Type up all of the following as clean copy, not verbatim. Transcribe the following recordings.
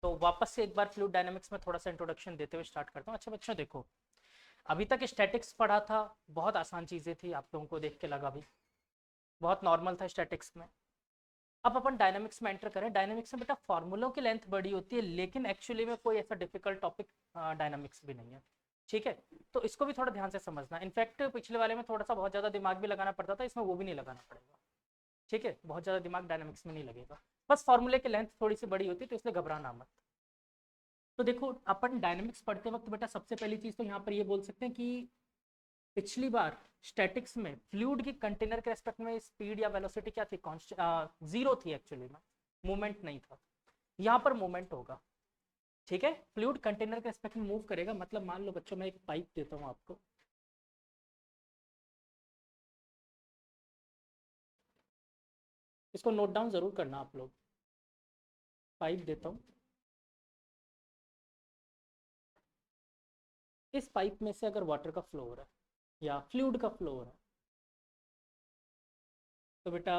तो वापस से एक बार फ्लूइड डायनामिक्स में थोड़ा सा इंट्रोडक्शन देते हुए स्टार्ट करता हूँ। अच्छा बच्चों देखो, अभी तक स्टैटिक्स पढ़ा था, बहुत आसान चीज़ें थी, आप लोगों को देख के लगा भी बहुत नॉर्मल था स्टैटिक्स में। अब अपन डायनामिक्स में एंटर करें। डायनामिक्स में बेटा फॉर्मूलों की लेंथ बड़ी होती है, लेकिन एक्चुअली में कोई ऐसा डिफिकल्ट टॉपिक डायनामिक्स भी नहीं है। ठीक है, तो इसको भी थोड़ा ध्यान से समझना। इनफैक्ट पिछले वाले में थोड़ा सा बहुत ज़्यादा दिमाग भी लगाना पड़ता था, इसमें वो भी नहीं लगाना पड़ेगा। ठीक है, बहुत ज़्यादा दिमाग डायनामिक्स में नहीं लगेगा, बस फॉर्मूले की लेंथ थोड़ी सी बड़ी होती है, तो इसलिए घबराना मत। तो देखो, अपन डायनामिक्स पढ़ते वक्त बेटा सबसे पहली चीज़ तो यहाँ पर ये बोल सकते हैं कि पिछली बार स्टैटिक्स में फ्लूइड की कंटेनर के रेस्पेक्ट में स्पीड या वेलोसिटी क्या थी, जीरो थी एक्चुअली में, मूवमेंट नहीं था। यहाँ पर मूवमेंट होगा। ठीक है, फ्लूइड कंटेनर के रेस्पेक्ट में मूव करेगा। मतलब मान लो बच्चों, मैं एक पाइप देता हूँ आपको, इसको नोट डाउन जरूर करना आप लोग। पाइप देता हूँ, इस पाइप में से अगर वाटर का फ्लो हो रहा है या फ्लूइड का फ्लो हो रहा है, तो बेटा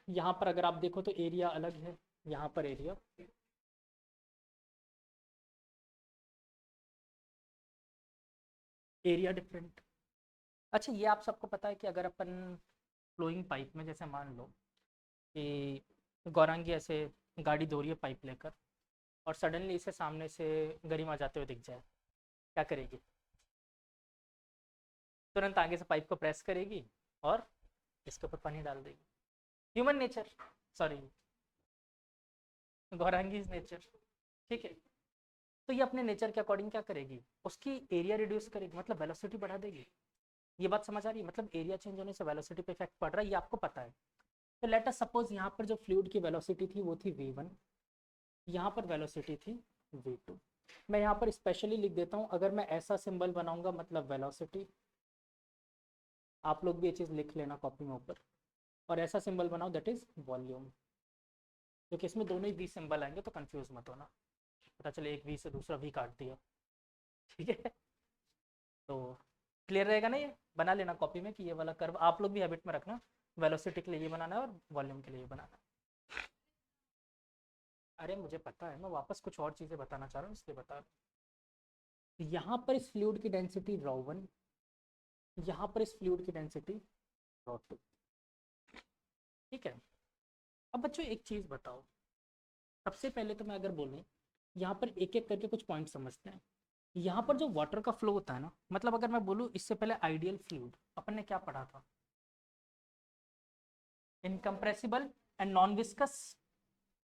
यहाँ पर अगर आप देखो तो एरिया अलग है, यहाँ पर एरिया डिफरेंट। अच्छा, ये आप सबको पता है कि अगर अपन फ्लोइंग पाइप में, जैसे मान लो कि गौरांगी ऐसे गाड़ी धो रही है पाइप लेकर, और सडनली इसे सामने से गरिमा जाते हुए दिख जाए, क्या करेगी? तुरंत आगे से पाइप को प्रेस करेगी और इसके ऊपर पानी डाल देगी। Human nature, sorry, Gaurangi nature. ठीक है, तो ये अपने नेचर के अकॉर्डिंग क्या करेगी, उसकी एरिया रिड्यूस करेगी, मतलब वेलोसिटी बढ़ा देगी। ये बात समझ आ रही है? मतलब एरिया चेंज होने से वेलोसिटी पे इफेक्ट पड़ रहा है, ये आपको पता है। तो लेट अस सपोज यहाँ पर जो फ्लूइड की वेलोसिटी थी वो थी v1, यहाँ पर वेलोसिटी थी v2। मैं यहाँ पर स्पेशली लिख देता हूँ, अगर मैं ऐसा सिंबल बनाऊंगा मतलब वेलोसिटी, आप लोग भी ये चीज़ लिख लेना कॉपी में ऊपर, और ऐसा सिंबल बनाओ दैट इज वॉल्यूम, क्योंकि इसमें दोनों ही वी सिंबल आएंगे, तो कंफ्यूज मत होना। पता चले एक वी से दूसरा वी काट दिया। ठीक है, तो क्लियर रहेगा ना? ये बना लेना कॉपी में कि ये वाला कर्व आप लोग भी हैबिट में रखना, वेलोसिटी के लिए ये बनाना है और वॉल्यूम के लिए ये बनाना है। अरे मुझे पता है, मैं वापस कुछ और चीज़ें बताना चाह रहा हूँ इसलिए बता रहा हूँ। यहाँ पर इस फ्लूइड की डेंसिटी ρ1, यहाँ पर इस फ्लूइड की डेंसिटी ρ2। ठीक है, अब बच्चों एक चीज़ बताओ, सबसे पहले तो मैं अगर बोलूँ, यहाँ पर एक एक करके कुछ पॉइंट समझते हैं। यहाँ पर जो वाटर का फ्लो होता है ना, मतलब अगर मैं बोलूँ इससे पहले आइडियल फ्लूइड अपन ने क्या पढ़ा था, इनकम्प्रेसिबल एंड नॉन विस्कस।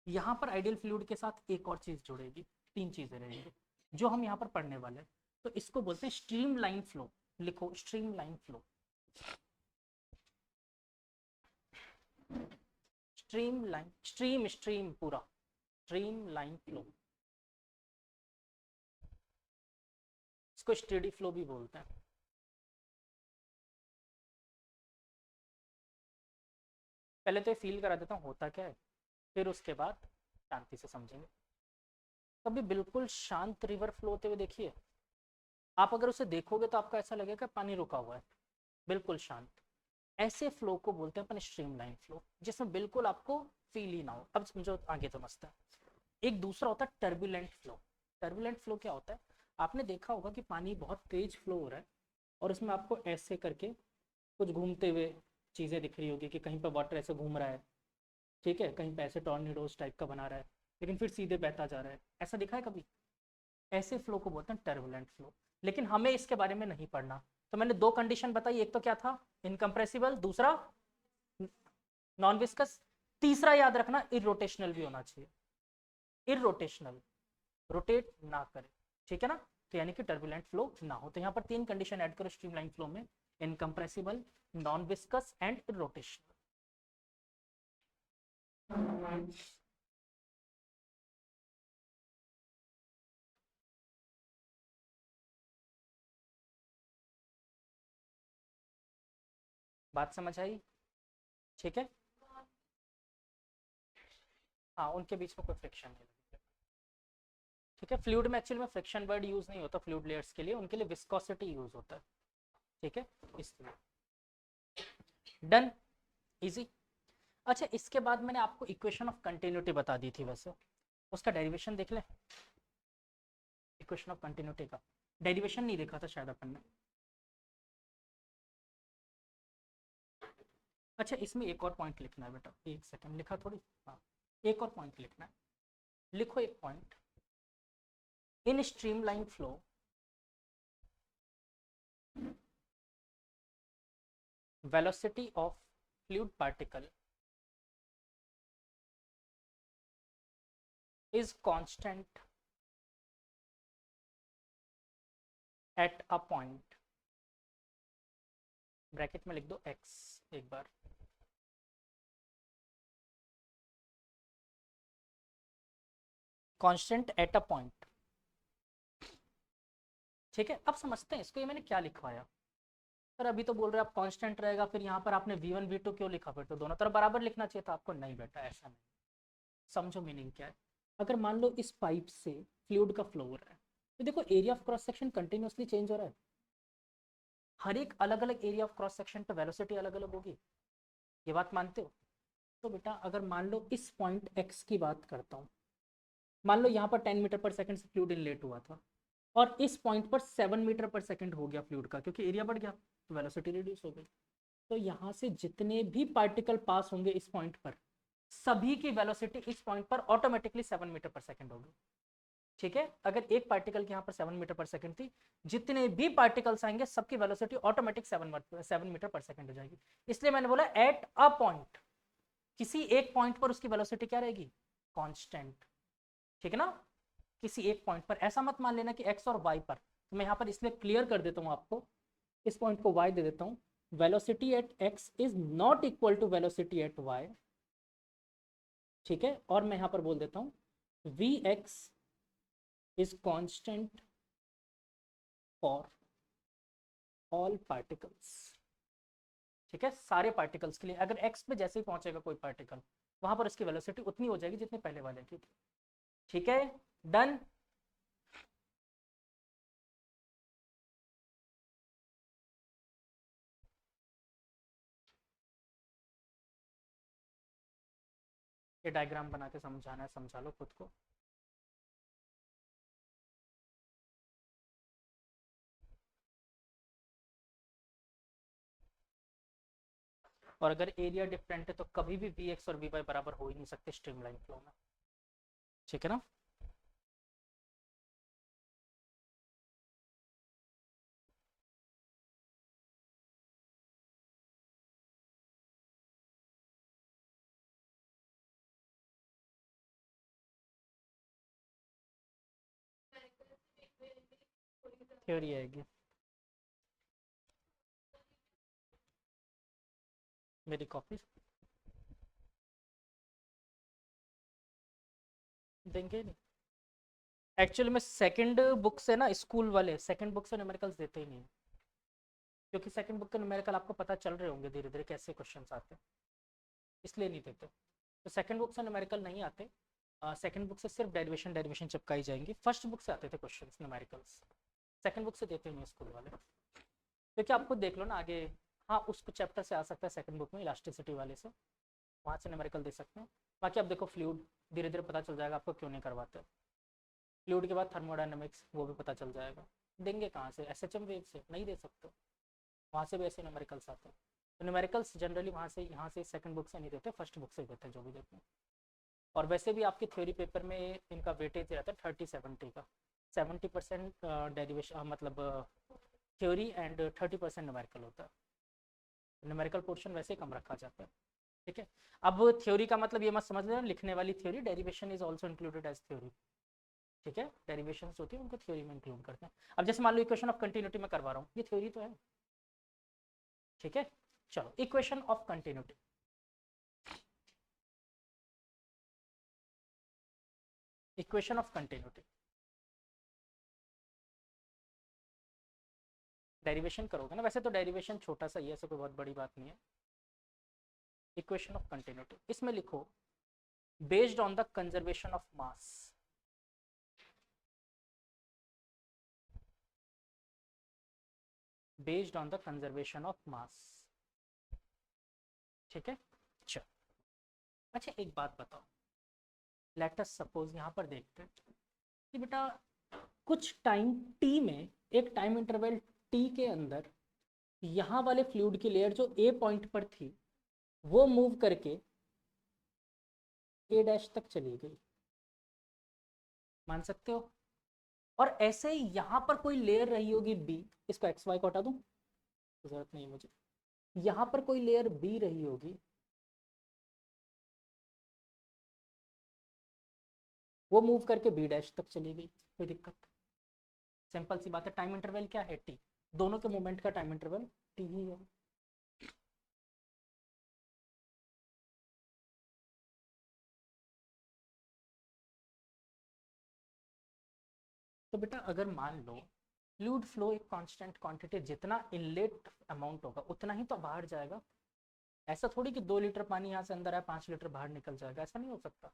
यहाँ पर आइडियल फ्लूइड के साथ एक और चीज जुड़ेगी, तीन चीजें रहेंगी जो हम यहाँ पर पढ़ने वाले हैं। तो इसको बोलते हैं स्ट्रीम लाइन फ्लो। लिखो stream line flow, stream line, stream stream पूरा, स्ट्रीम लाइन फ्लो। इसको स्टेडी फ्लो भी बोलते हैं। पहले तो ये फील करा देता हूँ होता क्या है, फिर उसके बाद शांति से समझेंगे। कभी बिल्कुल शांत रिवर फ्लो होते हुए देखिए, आप अगर उसे देखोगे तो आपको ऐसा लगेगा पानी रुका हुआ है, बिल्कुल शांत। ऐसे फ्लो को बोलते हैं अपन स्ट्रीम लाइन फ्लो, जिसमें बिल्कुल आपको फील ही ना हो। अब समझो, आगे समझते हैं। एक दूसरा होता है टर्बुलेंट फ्लो। टर्बुलेंट फ्लो क्या होता है? आपने देखा होगा कि पानी बहुत तेज फ्लो हो रहा है, और उसमें आपको ऐसे करके कुछ घूमते हुए चीज़ें दिख रही होगी कि कहीं पर वाटर ऐसे घूम रहा है, ठीक है, कहीं पर ऐसे टॉर्नेडोज टाइप का बना रहा है, लेकिन फिर सीधे बहता जा रहा है। ऐसा दिखा है कभी? ऐसे फ्लो को बोलते हैं टर्बुलेंट फ्लो। लेकिन हमें इसके बारे में नहीं पढ़ना। तो मैंने दो कंडीशन बताई, एक तो क्या था, इनकम्प्रेसिबल, दूसरा नॉन विस्कस, तीसरा याद रखना इरोटेशनल भी होना चाहिए। इरोटेशनल, रोटेट ना करे, ठीक है ना? तो यानी कि टर्बुलेंट फ्लो ना हो। तो यहाँ पर तीन कंडीशन ऐड करो स्ट्रीमलाइन फ्लो में, incompressible, non viscous and irrotational. बात समझ आई? ठीक है, हाँ, उनके बीच में कोई फ्रिक्शन नहीं। ठीक है, फ्लूइड में एक्चुअली में फ्रिक्शन वर्ड यूज नहीं होता फ्लूइड लेयर्स के लिए, उनके लिए विस्कोसिटी यूज होता है। ठीक है, इसलिए डन, इजी। अच्छा, इसके बाद मैंने आपको इक्वेशन ऑफ कंटिन्यूटी बता दी थी वैसे। उसका डेरिवेशन देख ले, इक्वेशन ऑफ कंटिन्यूटी का डेरिवेशन नहीं देखा था शायद अपन ने। अच्छा इसमें एक और पॉइंट लिखना है बेटा, एक सेकंड, लिखा थोड़ी, हाँ एक और पॉइंट लिखना है, लिखो एक point, in streamline flow velocity of fluid particle is constant at a point, bracket में लिख दो x एक बार, कांस्टेंट एट अ पॉइंट। ठीक है, अब समझते हैं इसको, ये मैंने क्या लिखवाया सर, अभी तो बोल रहे आप कांस्टेंट रहेगा, फिर यहाँ पर आपने v1 v2 क्यों लिखा, फिर तो दोनों तरफ बराबर लिखना चाहिए था आपको। नहीं बेटा ऐसा नहीं, समझो मीनिंग क्या है। अगर मान लो इस पाइप से फ्लूइड का फ्लो हो रहा है, तो देखो area of cross section continuously change हो रहा है, हर एक अलग अलग एरिया ऑफ क्रॉस सेक्शन पे वेलोसिटी अलग अलग होगी, ये बात मानते हो। तो बेटा अगर मान लो इस पॉइंट x की बात करता हूँ, मान लो यहाँ पर 10 मीटर पर सेकंड से फ्लूइड इनलेट हुआ था, और इस पॉइंट पर 7 मीटर पर सेकंड हो गया फ्लूइड का, क्योंकि एरिया बढ़ गया तो वेलोसिटी रिड्यूस हो गई। तो यहाँ से जितने भी पार्टिकल पास होंगे इस पॉइंट पर, सभी की वेलोसिटी इस पॉइंट पर ऑटोमेटिकली 7 मीटर पर सेकंड होगी। ठीक है, अगर एक पार्टिकल की यहाँ पर 7 मीटर पर सेकंड थी, जितने भी पार्टिकल्स आएंगे सबकी वेलोसिटी ऑटोमेटिक 7 मीटर पर सेकंड हो जाएगी। इसलिए मैंने बोला एट अ पॉइंट, किसी एक पॉइंट पर उसकी वेलोसिटी क्या रहेगी, कांस्टेंट। ठीक है ना, किसी एक पॉइंट पर, ऐसा मत मान लेना कि एक्स और वाई पर। तो मैं यहाँ पर इसलिए क्लियर कर देता हूँ आपको, इस पॉइंट को वाई दे देता हूँ, velocity at X is not equal to velocity at Y. ठीक है, और मैं यहाँ पर बोल देता हूँ V X is constant for all particles। ठीक है, सारे पार्टिकल्स के लिए अगर x पे जैसे ही पहुंचेगा कोई पार्टिकल, वहां पर उसकी वेलोसिटी उतनी हो जाएगी जितनी पहले वाले की थी। ठीक है, डन। ये डायग्राम बना के समझाना है, समझा लो खुद को। और अगर एरिया डिफरेंट है तो कभी भी वी एक्स और वी वाई बराबर हो ही नहीं सकते स्ट्रीमलाइन फ्लो में। ठीक है ना, थ्योरी आएगी। मेरी कॉपी देंगे नहीं, एक्चुअली में सेकंड बुक से ना, स्कूल वाले सेकंड बुक से न्यूमेरिकल्स देते ही नहीं, क्योंकि सेकंड बुक के न्यूमेरिकल आपको पता चल रहे होंगे धीरे धीरे कैसे क्वेश्चन आते हैं, इसलिए नहीं देते। तो सेकंड बुक से न्यूमेरिकल नहीं आते, सेकंड बुक से सिर्फ डेरिवेशन डेरिवेशन चिपकाई जाएंगी। फर्स्ट बुक से आते थे क्वेश्चंस न्यूमेरिकल्स, सेकंड बुक से देते नहीं स्कूल वाले, क्योंकि आप खुद देख लो ना आगे। हाँ उस चैप्टर से आ सकता है सेकंड बुक में, इलास्टिसिटी वाले से, वहाँ से न्यूमेरिकल दे सकते हैं। बाकी अब देखो फ्लूइड, धीरे धीरे पता चल जाएगा आपको क्यों नहीं करवाते। फ्लूइड के बाद थर्मोडायनेमिक्स, वो भी पता चल जाएगा। देंगे कहाँ से, एसएचएम वेव से नहीं दे सकते, वहाँ से भी ऐसे न्यूमेरिकल्स आते हैं। तो न्यूमेरिकल्स जनरली वहाँ से, यहाँ से सेकंड बुक से नहीं देते, फर्स्ट बुक से देते हैं जो भी देते हैं। और वैसे भी आपके थ्योरी पेपर में इनका वेटेज रहता है 30-70 का, 70% डेरिवेशन मतलब थ्योरी एंड 30% न्यूमेरिकल होता है। न्यूमेरिकल पोर्शन वैसे कम रखा जाता है। ठीक है, अब थ्योरी का मतलब ये मत समझ लेना लिखने वाली theory, derivation is also included as theory. ठीक है, डेरिवेशन होती है उनको थ्योरी में इंक्लूड करते हैं। अब जैसे मान लो इक्वेशन ऑफ कंटिन्यूटी में करवा रहा हूँ, ये थ्योरी तो है। ठीक है, चलो equation of continuity, equation of continuity derivation करोगे ना, वैसे तो डेरिवेशन छोटा सा ही है, ऐसा कोई बहुत बड़ी बात नहीं है। इक्वेशन ऑफ कंटिन्यूटी, इसमें लिखो based on the conservation of mass, based on the conservation of mass. ठीक है, चलो अच्छा एक बात बताओ, लेट अस सपोज यहाँ पर देखते हैं कि बेटा कुछ टाइम टी में, एक टाइम इंटरवल टी के अंदर यहाँ वाले फ्लूइड की लेयर जो ए पॉइंट पर थी वो मूव करके ए डैश तक चली गई, मान सकते हो। और ऐसे ही यहाँ पर कोई लेयर रही होगी बी, इसको एक्स वाई को हटा दूँ, जरूरत नहीं मुझे। यहाँ पर कोई लेयर बी रही होगी, वो मूव करके बी डैश तक चली गई, कोई दिक्कत। सिंपल सी बात है, टाइम इंटरवल क्या है, टी। दोनों के मूवमेंट का टाइम इंटरवल टी ही है। तो बेटा अगर मान लो फ्लूइड फ्लो एक कांस्टेंट क्वांटिटी, जितना इनलेट अमाउंट होगा उतना ही तो बाहर जाएगा। ऐसा थोड़ी कि 2 लीटर पानी यहाँ से अंदर आया 5 लीटर बाहर निकल जाएगा, ऐसा नहीं हो सकता।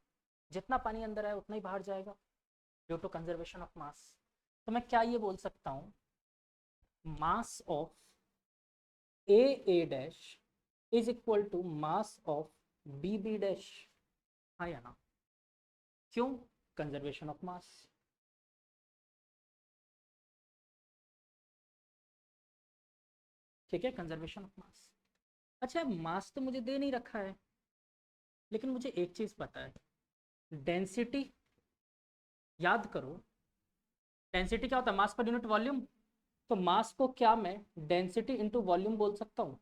जितना पानी अंदर आया उतना ही बाहर जाएगा, due to conservation of mass. तो मैं क्या ये बोल सकता हूँ, mass of A dash is equal to mass of B dash. हाँ या ना? क्यों? Conservation of mass. ठीक है, कंजर्वेशन ऑफ मास। अच्छा, मास तो मुझे दे नहीं रखा है, लेकिन मुझे एक चीज पता है, डेंसिटी। याद करो, डेंसिटी क्या होता है, मास पर यूनिट वॉल्यूम। तो मास को क्या मैं डेंसिटी इंटू वॉल्यूम बोल सकता हूँ?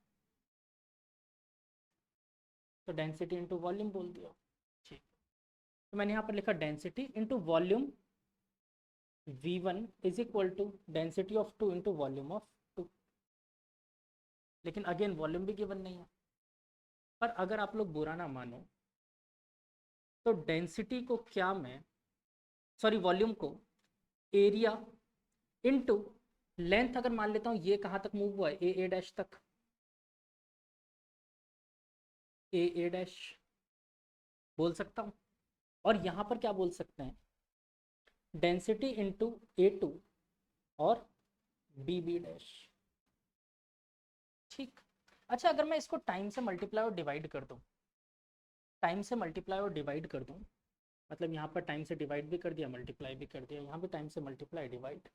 तो डेंसिटी इंटू वॉल्यूम बोल दिया। ठीक, तो मैंने यहाँ पर लिखा density into volume V1 is equal to density of 2 into volume of 2। लेकिन अगेन वॉल्यूम भी गिवन नहीं है। पर अगर आप लोग बुरा ना मानो तो डेंसिटी को क्या मैं, सॉरी वॉल्यूम को एरिया इनटू लेंथ अगर मान लेता हूँ, ये कहाँ तक मूव हुआ है, ए डैश तक, ए डैश बोल सकता हूँ। और यहाँ पर क्या बोल सकते हैं, डेंसिटी इंटू A2 और बी डैश। ठीक। अच्छा, अगर मैं इसको टाइम से मल्टीप्लाई और डिवाइड कर दूँ, टाइम से मल्टीप्लाई और डिवाइड कर दूँ, मतलब यहाँ पर टाइम से डिवाइड भी कर दिया, मल्टीप्लाई भी कर दिया, यहाँ भी टाइम से मल्टीप्लाई डिवाइड।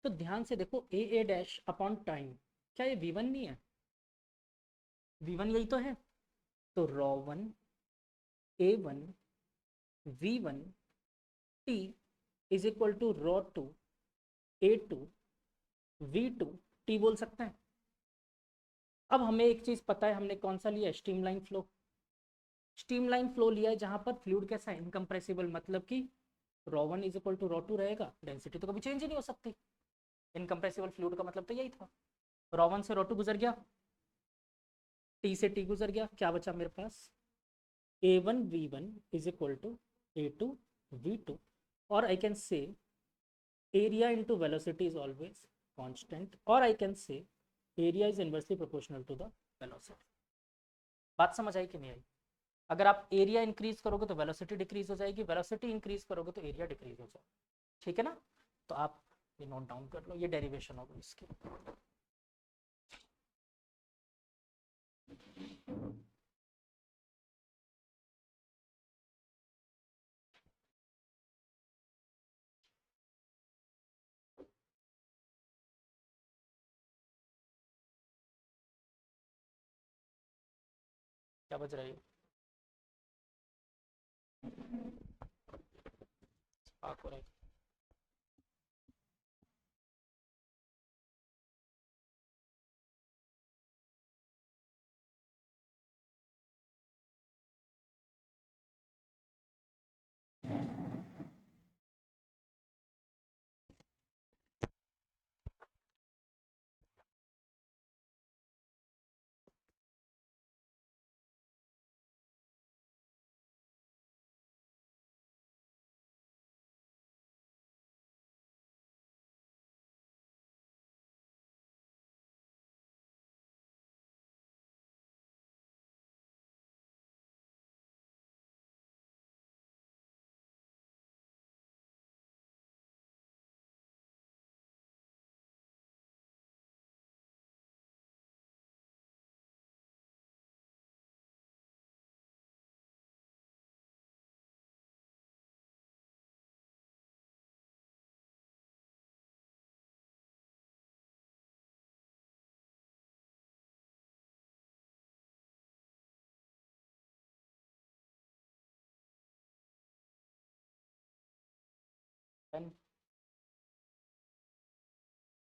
तो ध्यान से देखो, ए डैश अपॉन टाइम, क्या ये V1 नहीं है? V1 यही तो है। तो ρ1 A1 V1 T is equal to ρ2 A2 V2 T बोल सकते हैं। अब हमें एक चीज पता है, हमने कौन सा लिया, स्ट्रीमलाइन फ्लो। स्ट्रीमलाइन फ्लो लिया है जहां पर फ्लूइड कैसा है, इनकम्प्रेसिबल, मतलब कि ρ1 इज इक्वल टू ρ2 रहेगा, डेंसिटी तो कभी चेंज ही नहीं हो सकती। इनकम्प्रेसिबल फ्लूइड का मतलब तो यही था। ρ1 से ρ2 गुजर गया, टी से टी गुजर गया, क्या बचा मेरे पास, A1 V1 is equal to A2 V2। और I can say area into velocity is always constant, or I can say area is inversely proportional to the velocity। बात समझ आई कि नहीं आई? अगर आप एरिया इंक्रीज करोगे तो वेलोसिटी डिक्रीज हो जाएगी, वेलोसिटी इंक्रीज करोगे तो एरिया डिक्रीज हो जाएगा। ठीक है ना? तो आप ये नोट डाउन कर लो, ये डेरिवेशन होगी इसकी। क्या बज रही है? स्पार्क हो रहा है। Then,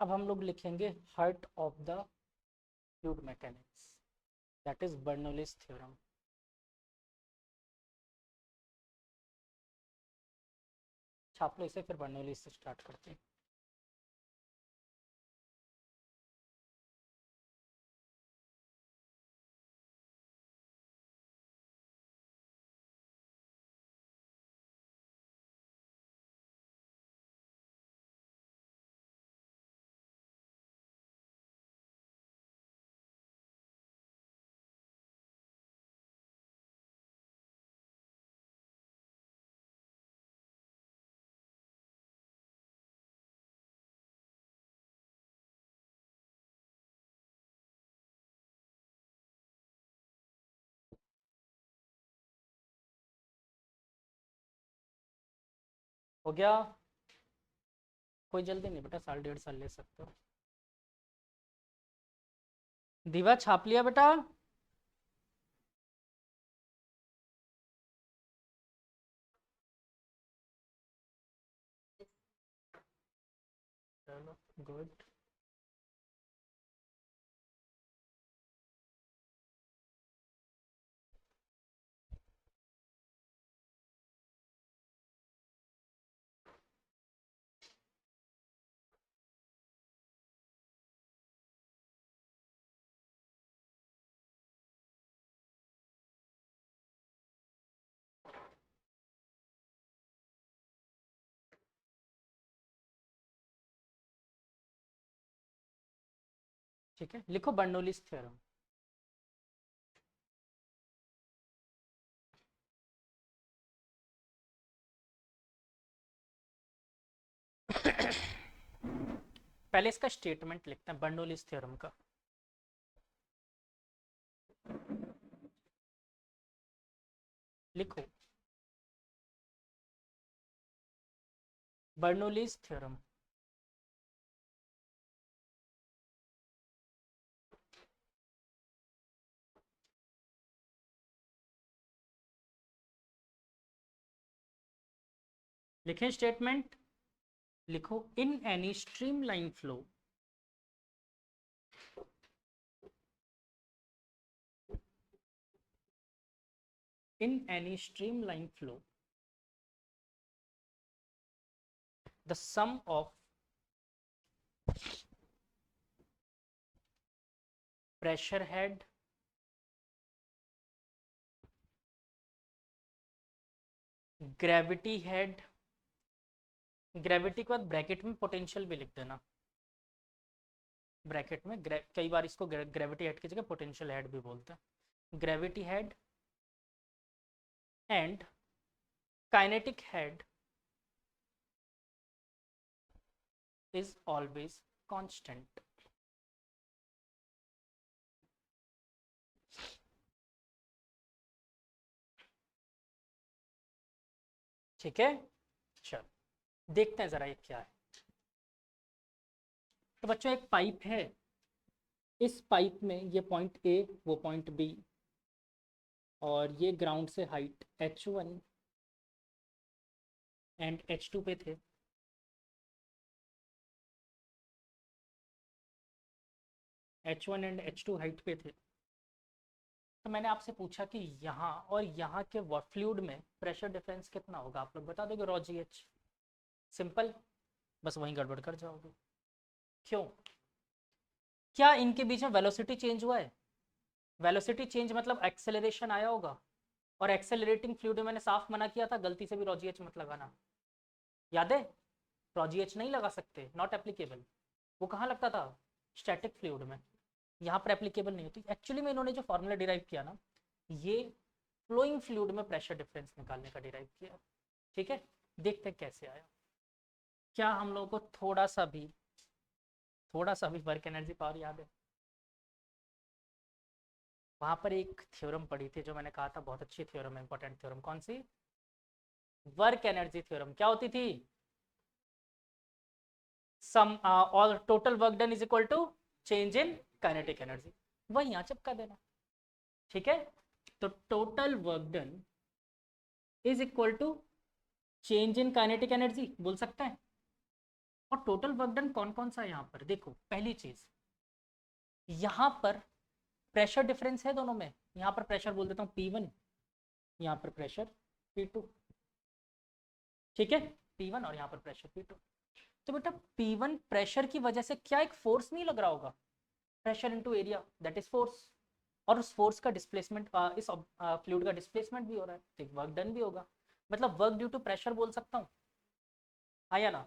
अब हम लोग लिखेंगे heart of the fluid mechanics, that is Bernoulli's theorem. छाप लो इसे, फिर बर्नौलीज से स्टार्ट करते हैं। हो गया? कोई जल्दी नहीं बेटा, 1.5 साल ले सकते हो। दीवा छाप लिया बेटा? चलो गुड। ठीक है, लिखो बर्नौलीज थ्योरम। पहले इसका स्टेटमेंट लिखते हैं बर्नौलीज थ्योरम का। लिखो बर्नौलीज थ्योरम। लिखें स्टेटमेंट, लिखो in any streamline flow in any streamline flow the sum of pressure head, gravity head, gravity के बाद ब्रैकेट में पोटेंशियल भी लिख देना, ब्रैकेट में कई बार इसको ग्रेविटी हेड की जगह पोटेंशियल हेड भी बोलते हैं, gravity head and kinetic head is always constant। ठीक है, चलो देखते हैं जरा ये क्या है। तो बच्चों एक पाइप है, इस पाइप में ये पॉइंट ए, वो पॉइंट बी, और ये ग्राउंड से हाइट h1 एंड h2 पे थे। h1 एंड h2 हाइट पे थे। तो मैंने आपसे पूछा कि यहाँ और यहाँ के फ्लूइड में प्रेशर डिफरेंस कितना होगा, आप लोग बता दोगे ρ GH। सिंपल, बस वहीं गड़बड़ कर जाओगे। क्यों? क्या इनके बीच में वेलोसिटी चेंज हुआ है? वेलोसिटी चेंज मतलब एक्सेलरेशन आया होगा, और एक्सेलरेटिंग फ्लूइड में मैंने साफ मना किया था गलती से भी ρ GH मत लगाना, याद है? ρ GH नहीं लगा सकते, नॉट एप्लीकेबल। वो कहाँ लगता था? स्टैटिक फ्लूइड में, यहाँ पर एप्लीकेबल नहीं होती। एक्चुअली में इन्होंने जो फॉर्मूला डिराइव किया ना, ये फ्लोइंग फ्लूइड में प्रेशर डिफरेंस निकालने का डिराइव किया। ठीक है, देखते हैं कैसे आया। क्या हम लोगों को थोड़ा सा भी वर्क एनर्जी पावर याद है? वहां पर एक थ्योरम पढ़ी थी जो मैंने कहा था बहुत अच्छी थ्योरम है, इंपॉर्टेंट थ्योरम। कौन सी? Work energy theorem. क्या होती थी? सम और total work done is equal to change in kinetic energy. वही यहाँ चिपका देना। ठीक है, तो total work done is equal to change in kinetic energy बोल सकते हैं। और टोटल वर्क डन कौन कौन सा है यहाँ पर, देखो पहली चीज यहाँ पर प्रेशर डिफरेंस है दोनों में। यहाँ पर प्रेशर बोल देता हूँ P1, यहाँ पर प्रेशर P2, ठीक है, P1 और यहाँ पर प्रेशर P2। तो बेटा P1 प्रेशर की वजह से क्या एक फोर्स नहीं लग रहा होगा, pressure into area that is force, और उस फोर्स का डिस्प्लेसमेंट इस फ्लूइड का डिस्प्लेसमेंट भी हो रहा है, तो वर्क डन भी होगा, मतलब वर्क ड्यू टू प्रेशर बोल सकता हूँ, आया ना।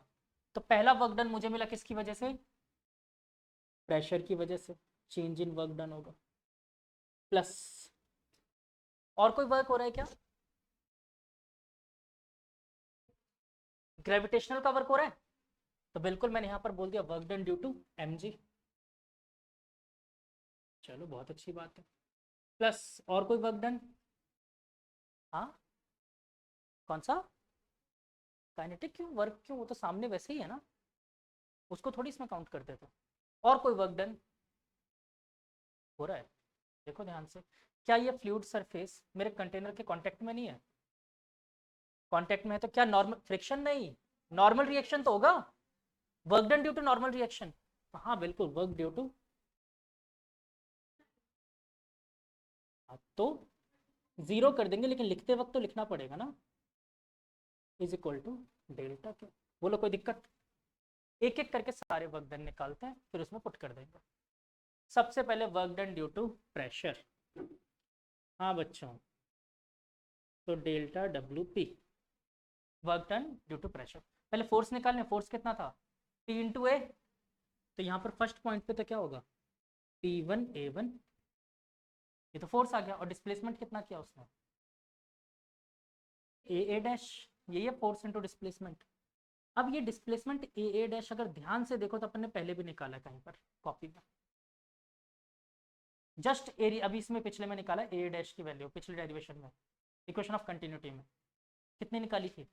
तो पहला वर्क डन मुझे मिला किसकी वजह से, प्रेशर की वजह से, चेंज इन वर्क डन होगा, प्लस और कोई वर्क हो रहा है क्या, ग्रेविटेशनल का वर्क हो रहा है, तो बिल्कुल मैंने यहां पर बोल दिया work done due to mg। चलो बहुत अच्छी बात है, प्लस और कोई वर्क डन, हाँ कौन सा, काइनेटिक क्यों, वर्क क्यों, वो तो सामने वैसे ही है ना, उसको थोड़ी इसमें काउंट करते थे। और कोई वर्क डन हो रहा है, देखो ध्यान से, क्या ये फ्लूइड सरफेस मेरे कंटेनर के कांटेक्ट में नहीं है, कांटेक्ट में है तो क्या नॉर्मल फ्रिक्शन नहीं, नॉर्मल रिएक्शन तो होगा, work done due to normal reaction, हाँ बिल्कुल वर्क ड्यू टू, तो जीरो कर देंगे लेकिन लिखते वक्त तो लिखना पड़ेगा ना, इज इक्वल टू डेल्टा के, बोलो कोई दिक्कत, एक एक करके सारे वर्क डन निकालते हैं फिर उसमें पुट कर देंगे। सबसे पहले work done due to pressure, हाँ बच्चों, तो delta W P, work done due to pressure. पहले फोर्स निकालने, फोर्स कितना था P इंटू ए, तो यहाँ पर फर्स्ट पॉइंट पे तो क्या होगा P1 A1, ये तो फोर्स आ गया, और डिस्प्लेसमेंट कितना किया उसने ए डैश, ये है फोर्स इंटू डिस्प्लेसमेंट। अब ये डिस्प्लेसमेंट ए डैश अगर ध्यान से देखो तो अपन ने पहले भी निकाला है कहीं पर कॉपी में, जस्ट एरिया, अभी इसमें पिछले में निकाला ए डैश की वैल्यू, पिछले डेरिवेशन में इक्वेशन ऑफ कंटिन्यूटी में कितनी निकाली थी,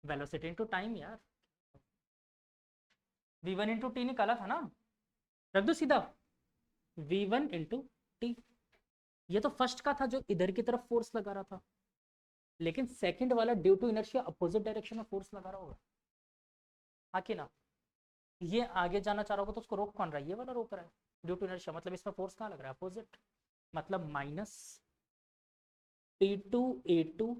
वेलोसिटी इंटू टाइम यार, v1 इंटू टी निकाला था ना, रख दो सीधा v1 इंटू टी, ये तो फर्स्ट का था जो इधर की तरफ फोर्स लगा रहा था, लेकिन सेकंड वाला due to inertia opposite direction में फोर्स लगा रहा होगा, हाँ कि ना, ये आगे जाना चाह रहा होगा तो उसको रोक कौन रहा है, ये वाला रोक रहा है ड्यू टू इनर्शिया, मतलब इसमें फोर्स कहाँ लग रहा है, अपोजिट, मतलब माइनस P2A2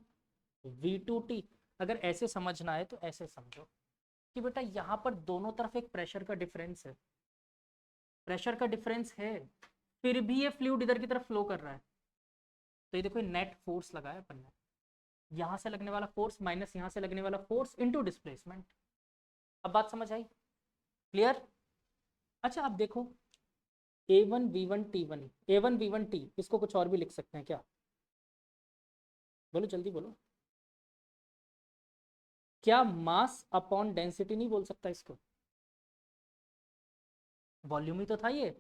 V2T। अगर ऐसे समझना है तो ऐसे समझो कि बेटा यहाँ पर दोनों तरफ एक प्रेशर का डिफरेंस है, प्रेशर का डिफरेंस है, फिर भी ये फ्लूइड इधर की तरफ फ्लो कर रहा है, तो ये देखो नेट फोर्स लगाया अपन ने, यहाँ से लगने वाला फोर्स माइनस यहाँ से लगने वाला फोर्स इनटू डिस्प्लेसमेंट। अब बात समझ आई, क्लियर। अच्छा अब देखो A1 V1 T1, A1 V1 T, इसको कुछ और भी लिख सकते हैं क्या, बोलो जल्दी बोलो, क्या मास अपॉन डेंसिटी नहीं बोल सकता इसको, वॉल्यूम ही तो था ये,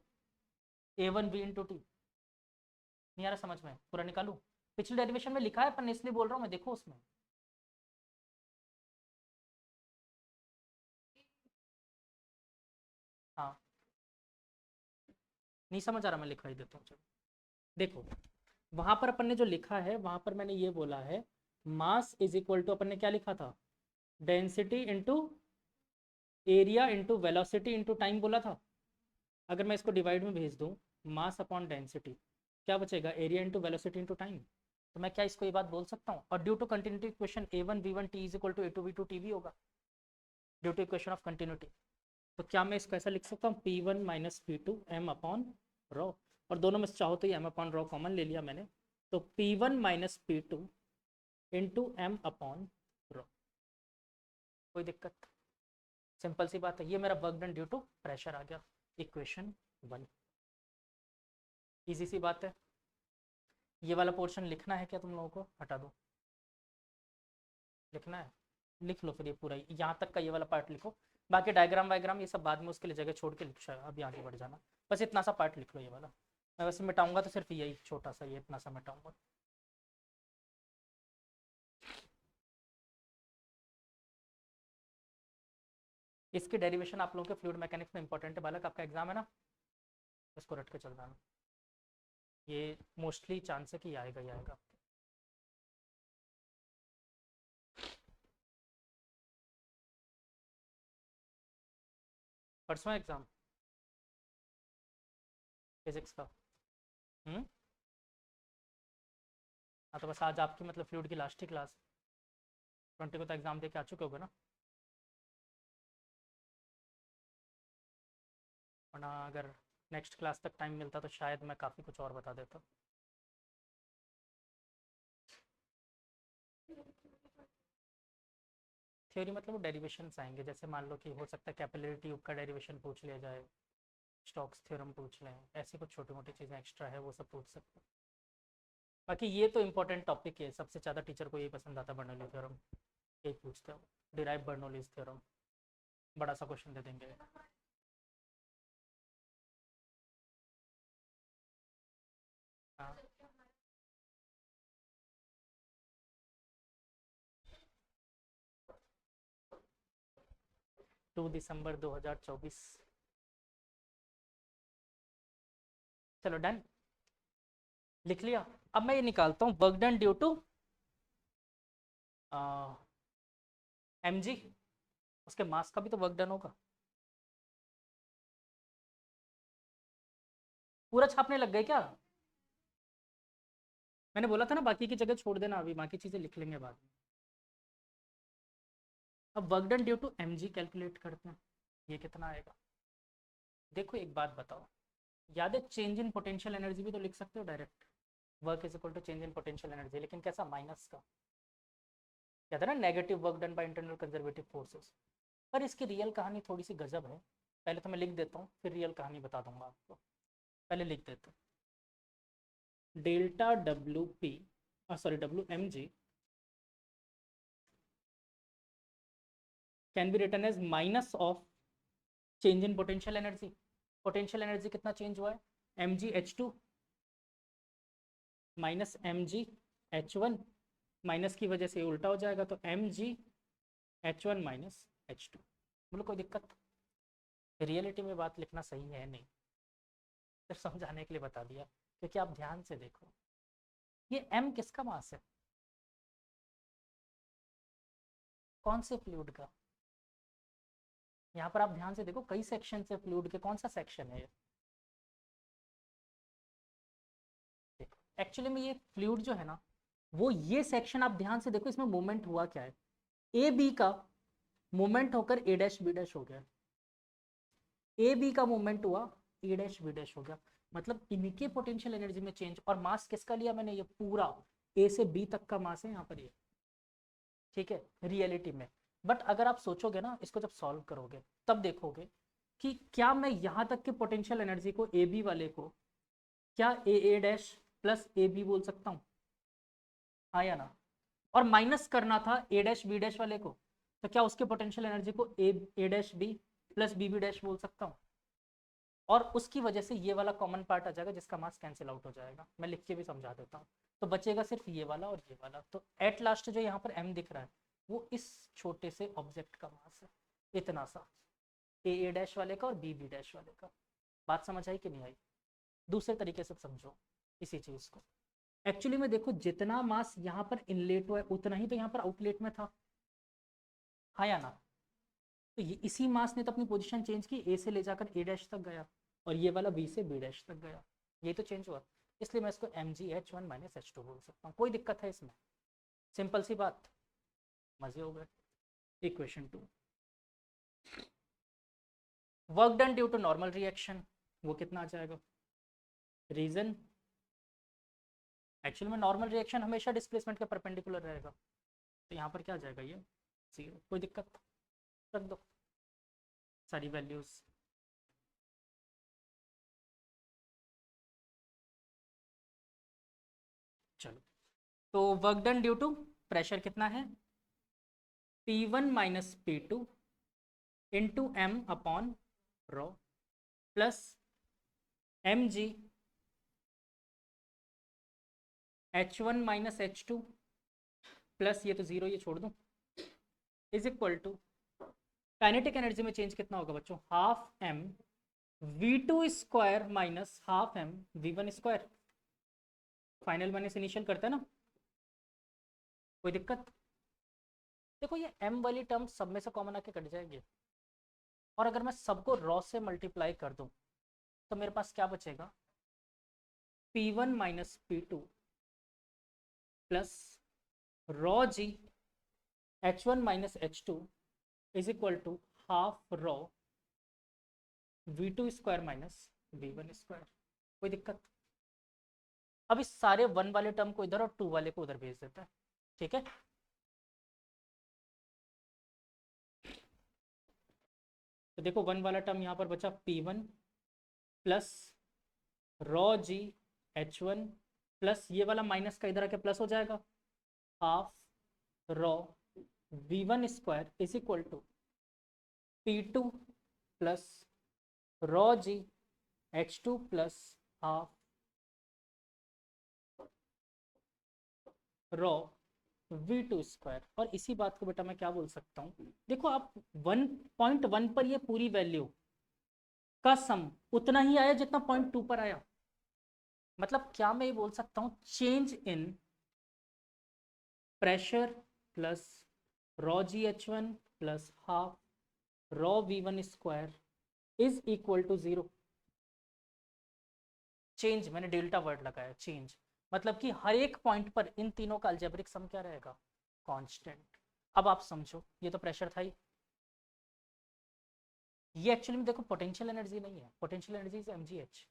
A1 V इंटू टी, नहीं आ रहा समझ में, पूरा निकालू, पिछले डेरिवेशन में लिखा है अपन ने इसलिए बोल रहा हूँ मैं, देखो उसमें, हाँ नहीं समझ आ रहा, मैं लिखवा ही देता हूँ, चलो देखो वहां पर अपन ने जो लिखा है वहां पर मैंने ये बोला है मास इज इक्वल टू, अपन ने क्या लिखा था, density into area into velocity into time बोला था, अगर मैं इसको डिवाइड में भेज दूँ, मास अपॉन डेंसिटी, क्या बचेगा, area into velocity into time, तो मैं क्या इसको ये बात बोल सकता हूँ, और due to continuity equation A1 V1 T is equal to A2 V2 T भी होगा, due to equation of continuity, तो क्या मैं इसको ऐसा लिख सकता हूँ P1 minus P2 M upon raw, और दोनों में से चाहो तो ये M अपॉन रॉ कॉमन ले लिया मैंने, तो P1 minus P2 into M upon rho, कोई दिक्कत, सिंपल सी बात है, ये मेरा work done due to pressure आ गया, इक्वेशन 1, इजी सी बात है। ये वाला पोर्शन लिखना है क्या तुम लोगों को, हटा दो, लिखना है लिख लो फिर ये पूरा यहाँ तक का ये वाला पार्ट लिखो, बाकी डायग्राम वायग्राम ये सब बाद में उसके लिए जगह छोड़ के लिख, अभी आगे बढ़ जाना, बस इतना सा पार्ट लिख लो ये वाला, मैं वैसे मिटाऊंगा तो सिर्फ यही छोटा सा, ये इतना सा मिटाऊंगा। इसकी डेरिवेशन आप लोगों के फ्लूइड मैकेनिक्स में इंपॉर्टेंट है बालक, आपका एग्जाम है ना, इसको रट के चल रहा है। ये मोस्टली चांस है कि आएगा ही आएगा। परसों एग्जाम फिजिक्स का। हाँ तो बस आज आपकी मतलब फ्लूइड की लास्ट ही क्लास, 20 को तो एग्जाम दे के आ चुके होगे ना, वरना अगर नेक्स्ट क्लास तक टाइम मिलता तो शायद मैं काफ़ी कुछ और बता देता। थ्योरी मतलब डेरिवेशंस आएंगे, जैसे मान लो कि हो सकता है कैपिलरी ट्यूब का डेरिवेशन पूछ लिया जाए, स्टोक्स थ्योरम पूछ लें, ऐसी कुछ छोटी मोटी चीज़ें एक्स्ट्रा है वो सब पूछ सकते हैं। बाकी ये तो इंपॉर्टेंट टॉपिक है, सबसे ज़्यादा टीचर को यही पसंद आता है, बर्नौली थ्योरम यही पूछते हो, डिराइव बर्नौलीज थ्योरम, बड़ा सा क्वेश्चन दे देंगे। हाँ 2 दिसंबर 2024। चलो डन, लिख लिया। अब मैं ये निकालता हूँ work done due to M G, उसके मास का भी तो वर्क डन होगा। पूरा छापने लग गए क्या? मैंने बोला था ना बाकी की जगह छोड़ देना, अभी बाकी चीज़ें लिख लेंगे बाद में। अब work done due to M G calculate करते हैं, ये कितना आएगा। देखो एक बात बताओ, याद है चेंज इन पोटेंशियल एनर्जी भी तो लिख सकते हो direct, work is equal to change in potential energy, लेकिन कैसा, माइनस का। याद है ना, negative work done by internal conservative forces. पर इसकी रियल कहानी थोड़ी सी गजब है, पहले तो मैं लिख देता हूँ फिर रियल कहानी बता दूंगा आपको। पहले लिख देता हूँ, delta W P, sorry W M G can be written as minus of change in potential energy. Potential energy कितना चेंज हुआ है, M G H two minus M G H one, माइनस की वजह से उल्टा हो जाएगा, तो M G H one minus H two. बोलो कोई दिक्कत? रियलिटी में बात लिखना सही है नहीं, सिर्फ समझाने के लिए बता दिया, क्योंकि आप ध्यान से देखो ये m किसका मास है, कौन से फ्लूइड का। यहाँ पर आप ध्यान से देखो कई सेक्शन है फ्लूइड के, कौन सा सेक्शन है ये, देखो एक्चुअली में ये फ्लूइड जो है ना, वो ये सेक्शन आप ध्यान से देखो, इसमें मूवमेंट हुआ क्या है, ए बी का मूवमेंट होकर ए डैश बी डैश हो गया, ए बी का मूवमेंट हुआ ए डैश बी डैश हो गया, मतलब इनके पोटेंशियल एनर्जी में चेंज। और मास किसका लिया मैंने, ये पूरा ए से बी तक का मास है यहाँ पर ये, ठीक है रियलिटी में। बट अगर आप सोचोगे ना, इसको जब सॉल्व करोगे तब देखोगे कि क्या मैं यहाँ तक के पोटेंशियल एनर्जी को ए बी वाले को क्या ए डैश प्लस ए बी बोल सकता हूँ, हाँ या ना। और माइनस करना था ए डैश बी डैश वाले को, तो क्या उसके पोटेंशियल एनर्जी को a dash b plus b b dash बोल सकता हूँ। और उसकी वजह से ये वाला कॉमन पार्ट आ जाएगा जिसका मास कैंसिल आउट हो जाएगा, मैं लिख के भी समझा देता हूँ। तो बचेगा सिर्फ ये वाला और ये वाला, तो एट लास्ट जो यहाँ पर m दिख रहा है वो इस छोटे से ऑब्जेक्ट का मास है, इतना सा, ए डैश वाले का और बी बी डैश वाले का। बात समझ आई कि नहीं आई? दूसरे तरीके से समझो इसी चीज को, एक्चुअली में देखो जितना मास यहाँ पर इनलेट हुआ है उतना ही तो यहाँ पर आउटलेट में था, हाँ या ना। तो ये इसी मास ने तो अपनी पोजीशन चेंज की, ए से ले जाकर ए डैश तक गया, और ये वाला बी से बी डैश तक गया, ये तो चेंज हुआ। इसलिए मैं इसको M G H one minus H two बोल सकता हूँ। कोई दिक्कत है इसमें? सिंपल सी बात, मजे हो गए। Equation 2, work done due to normal reaction, वो कितना आ जाएगा। रीजन, एक्चुअली में नॉर्मल रिएक्शन हमेशा डिस्प्लेसमेंट के परपेंडिकुलर रहेगा, तो यहाँ पर क्या आ जाएगा ये 0। कोई दिक्कत, रख दो सारी वैल्यूज। चलो, तो work done due to pressure कितना है, P1 minus P2 into M upon rho plus M G H one minus H two plus ये तो जीरो, ये छोड़ दूं, is equal to kinetic energy में चेंज कितना होगा बच्चों, half M V two square minus half M V one square. Final minus initial करते हैं ना, कोई दिक्कत? देखो ये m वाली टर्म सब में से कॉमन आके कट जाएगी, और अगर मैं सबको रॉ से मल्टीप्लाई कर दूं तो मेरे पास क्या बचेगा, P1 minus P2 plus rho G H1 minus H2 is equal to half rho V2 square minus V1 square. कोई दिक्कत? अब इस सारे 1 वाले टर्म को इधर और 2 वाले को उधर भेज देता है, ठीक है। तो देखो 1 वाला टर्म यहाँ पर बचा P1 plus rho G H1 plus ये वाला माइनस का इधर आके प्लस हो जाएगा, half rho V1 square is equal to P2 plus rho G H2 plus half rho V2 square. और इसी बात को बेटा मैं क्या बोल सकता हूँ, देखो आप 1.1 पर ये पूरी वैल्यू का सम उतना ही आया जितना 0.2 पर आया। मतलब क्या मैं ये बोल सकता हूँ, change in pressure plus rho G H1 plus half rho V1 square is equal to 0। Change, मैंने डेल्टा वर्ड लगाया, चेंज मतलब कि हर एक पॉइंट पर इन तीनों का अलजेब्रिक सम क्या रहेगा, कांस्टेंट। अब आप समझो, ये तो प्रेशर था ही, ये एक्चुअली में देखो पोटेंशियल एनर्जी नहीं है, पोटेंशियल एनर्जी इज mgh,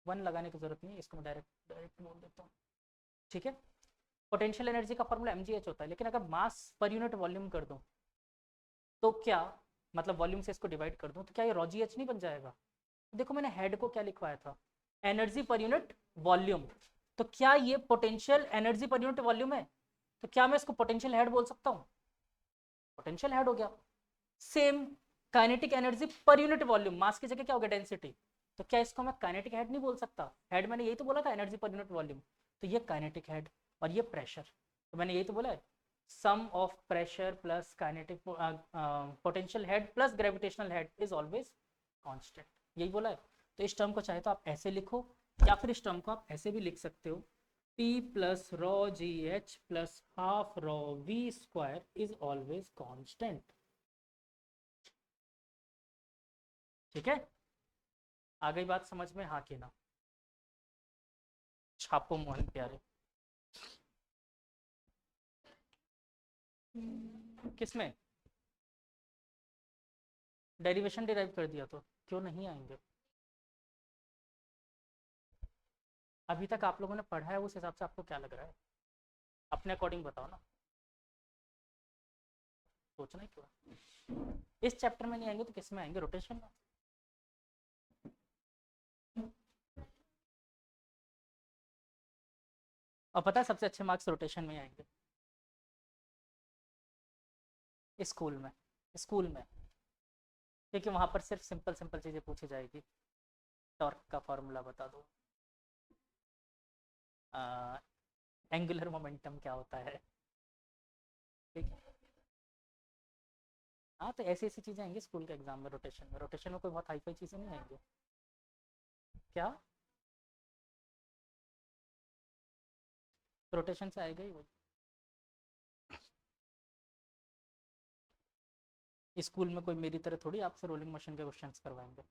1 लगाने की जरूरत नहीं है, इसको मैं डायरेक्ट बोल देता हूँ, ठीक है। पोटेंशियल एनर्जी का फॉर्मूला mgh होता है, लेकिन अगर मास पर यूनिट वॉल्यूम कर दूं तो क्या, मतलब वॉल्यूम से इसको डिवाइड कर दूं तो क्या ये रॉ जी एच नहीं बन जाएगा? देखो मैंने हेड को क्या लिखवाया था, एनर्जी पर यूनिट वॉल्यूम, तो क्या ये potential energy per unit volume है? तो क्या मैं इसको पोटेंशियल हेड बोल सकता हूँ? पोटेंशियल हेड हो गया। Same kinetic energy per unit volume, mass की जगह क्या हो गया, डेंसिटी, तो क्या इसको मैं काइनेटिक हेड नहीं बोल सकता? हेड मैंने यही तो बोला था, एनर्जी पर यूनिट वॉल्यूम, तो ये काइनेटिक हेड और ये प्रेशर, तो मैंने यही तो बोला है, sum of pressure plus kinetic potential head plus gravitational head is always constant, यही बोला है। तो इस टर्म को चाहे तो आप ऐसे लिखो, या फिर इस टर्म को आप ऐसे भी लिख सकते हो, P plus rho ji H plus half raw V square is always constant, ठीक है। आ गई बात समझ में, हाँ कि ना? छापो मोहन प्यारे। किसमें? डेरिवेशन डिराइव कर दिया तो क्यों नहीं आएंगे? अभी तक आप लोगों ने पढ़ा है, उस हिसाब से आपको क्या लग रहा है, अपने अकॉर्डिंग बताओ ना, सोचना ही क्यों? इस चैप्टर में नहीं आएंगे तो किस में आएंगे, रोटेशन में। और पता है सबसे अच्छे मार्क्स रोटेशन में आएंगे, स्कूल में, स्कूल में, क्योंकि वहां पर सिर्फ सिंपल सिंपल चीजें पूछी जाएगी। टॉर्क का फॉर्मूला बता दो, एंगुलर मोमेंटम क्या होता है, ठीक है। हाँ तो ऐसी ऐसी चीजें आएंगी स्कूल के एग्जाम में, रोटेशन में, रोटेशन में कोई बहुत हाई फाई चीजें नहीं आएंगी। क्या? रोटेशन से आएगा ही वो। स्कूल में कोई मेरी तरह थोड़ी आपसे रोलिंग मशीन के क्वेश्चंस करवाएंगे,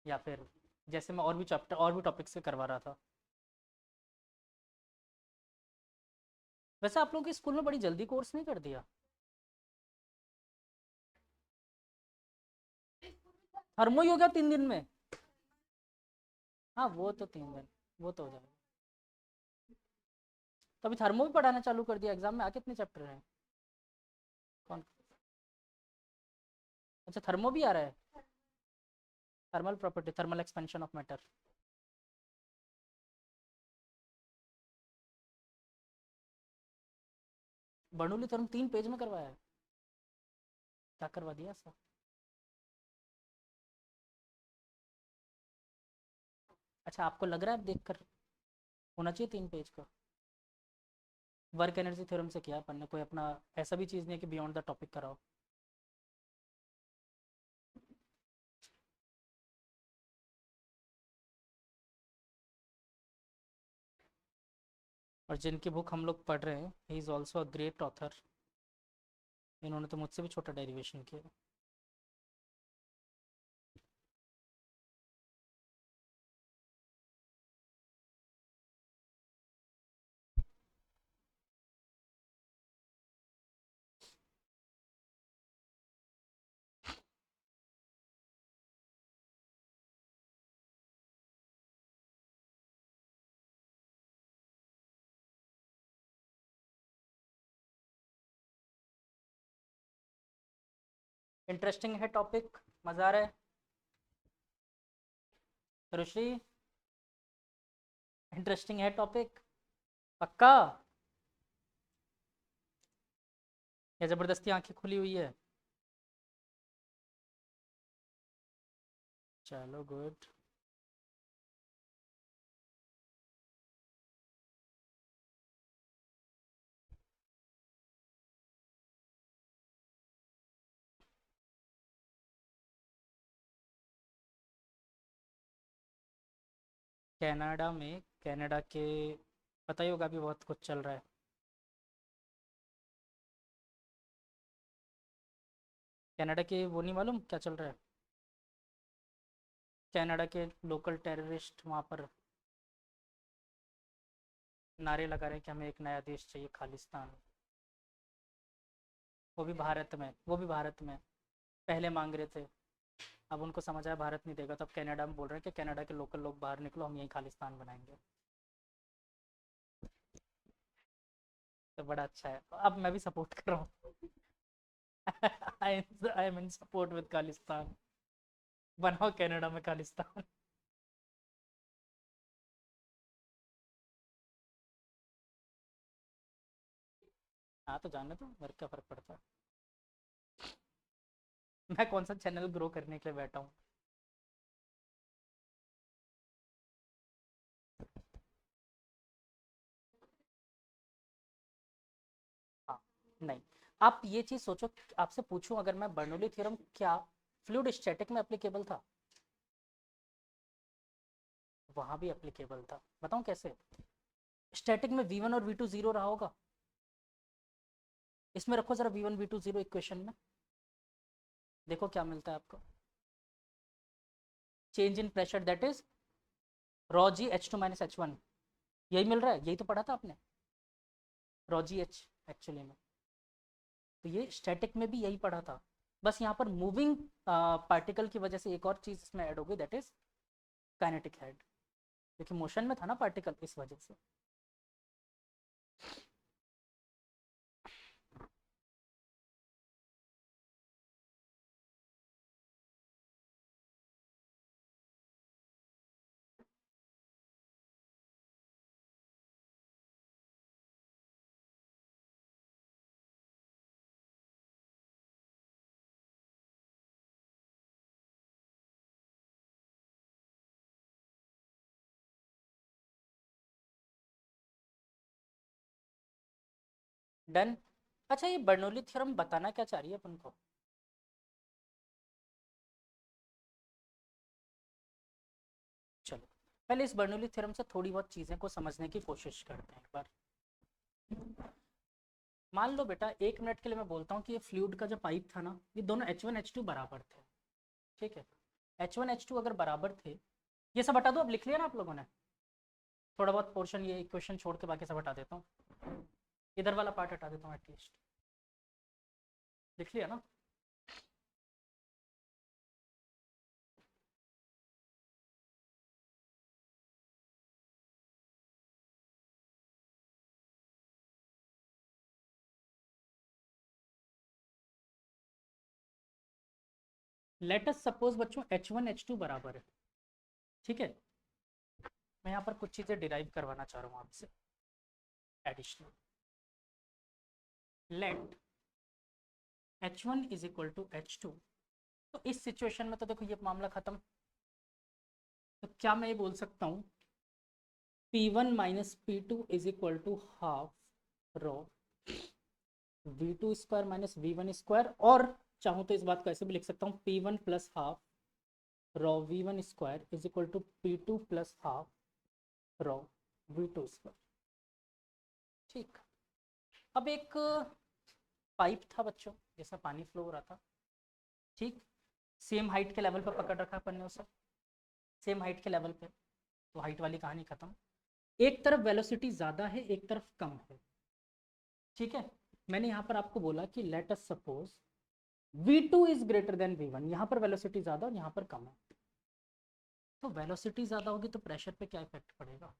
या फिर जैसे मैं और भी चैप्टर और भी टॉपिक से करवा रहा था। वैसे आप लोगों के स्कूल में बड़ी जल्दी कोर्स नहीं कर दिया? थर्मो ही हो गया 3 दिन में? हाँ वो तो 3 दिन, वो तो हो जाएगा। तो अभी थर्मो भी पढ़ाना चालू कर दिया, एग्जाम में आ कितने चैप्टर हैं? कौन? अच्छा थर्मो भी आ रहा है, thermal property, thermal expansion of matter. Bernoulli theorem 3 page में करवाया है? क्या करवा दिया ऐसा? अच्छा आपको लग रहा है देखकर होना चाहिए 3 पेज का? वर्क एनर्जी थ्योरम से किया अपन ने, कोई अपना ऐसा भी चीज़ नहीं है कि बियॉन्ड द टॉपिक कराओ। और जिनकी बुक हम लोग पढ़ रहे हैं, he is also a great author. इन्होंने तो मुझसे भी छोटा डेरिवेशन किया। इंटरेस्टिंग है टॉपिक, मज़ा आ रहा है ऋषि? इंटरेस्टिंग है टॉपिक पक्का? या ज़बरदस्ती आंखें खुली हुई है? चलो गुड। कनाडा में, कनाडा के, पता ही होगा अभी बहुत कुछ चल रहा है। कनाडा के वो नहीं मालूम क्या चल रहा है? कनाडा के लोकल टेररिस्ट वहाँ पर नारे लगा रहे हैं कि हमें एक नया देश चाहिए, खालिस्तान। वो भी भारत में, वो भी भारत में। पहले मांग रहे थे, अब उनको समझ आया भारत नहीं देगा, तब कनाडा में बोल रहे हैं कि कनाडा के लोकल लोग बाहर निकलो, हम यहीं खालिस्तान बनाएंगे। तो बड़ा अच्छा है, अब मैं भी सपोर्ट कर रहा हूँ। I am in support with Khalistan. बनाओ कनाडा में खालिस्तान। हाँ तो जानने दो, मेरे क्या फर्क पड़ता है। मैं कौन सा चैनल ग्रो करने के लिए बैठा हूँ? हाँ, नहीं, आप ये चीज सोचो, आपसे पूछूं अगर मैं, बर्नौली थ्योरम क्या फ्लूइड स्टैटिक में एप्लीकेबल था? वहां भी एप्लीकेबल था, बताऊं कैसे? स्टैटिक में v1 और v2 जीरो रहा होगा। इसमें रखो जरा v1 v2 जीरो इक्वेशन में, देखो क्या मिलता है आपको। Change in pressure that is raw ji H two minus H one, यही मिल रहा है, यही तो पढ़ा था आपने, रॉ जी एच एक्चुअली में। तो ये स्टैटिक में भी यही पढ़ा था, बस यहाँ पर मूविंग पार्टिकल की वजह से एक और चीज इसमें ऐड हो गई, दैट इज काइनेटिक हेड, क्योंकि मोशन में था ना पार्टिकल, इस वजह से। डन। अच्छा, ये बर्नौली थ्योरम बताना क्या चाह रही है अपन को? चलो, पहले इस बर्नौली थ्योरम से थोड़ी बहुत चीज़ें को समझने की कोशिश करते हैं एक बार। मान लो बेटा, 1 मिनट के लिए मैं बोलता हूँ कि ये फ्लूइड का जो पाइप था ना, ये दोनों H1 H2 बराबर थे। ठीक है, H1 H2 अगर बराबर थे, ये सब हटा दो, अब लिख लिया ना आप लोगों ने? थोड़ा बहुत पोर्शन ये इक्वेशन छोड़ के बाकी सब हटा देता हूँ, इधर वाला पार्ट हटा देता हूँ एटलीस्ट। लिख लिया ना? लेट अस सपोज बच्चों H1 H2 बराबर है। ठीक है, मैं यहाँ पर कुछ चीज़ें डिराइव करवाना चाह रहा हूँ आपसे additional. Let H1 is equal to H2, तो इस सिचुएशन में तो देखो ये मामला खत्म। तो क्या मैं ये बोल सकता हूँ P1 minus P2 is equal to half rho V2 square minus V1 square, और चाहूँ तो इस बात को ऐसे भी लिख सकता हूँ P1 plus half rho V1 square is equal to P2 plus half rho V2 square. ठीक। अब एक पाइप था बच्चों जिसमें पानी फ्लो हो रहा था, ठीक, सेम हाइट के लेवल पर पकड़ रखा अपन ने उसे, सेम हाइट के लेवल पे, तो हाइट वाली कहानी खत्म। एक तरफ वेलोसिटी ज़्यादा है, एक तरफ कम है, ठीक है। मैंने यहाँ पर आपको बोला कि let us suppose v2 is greater than v1, यहाँ पर वेलोसिटी ज़्यादा और यहाँ पर कम है, तो वेलोसिटी ज़्यादा होगी तो प्रेशर पे क्या इफेक्ट पड़ेगा?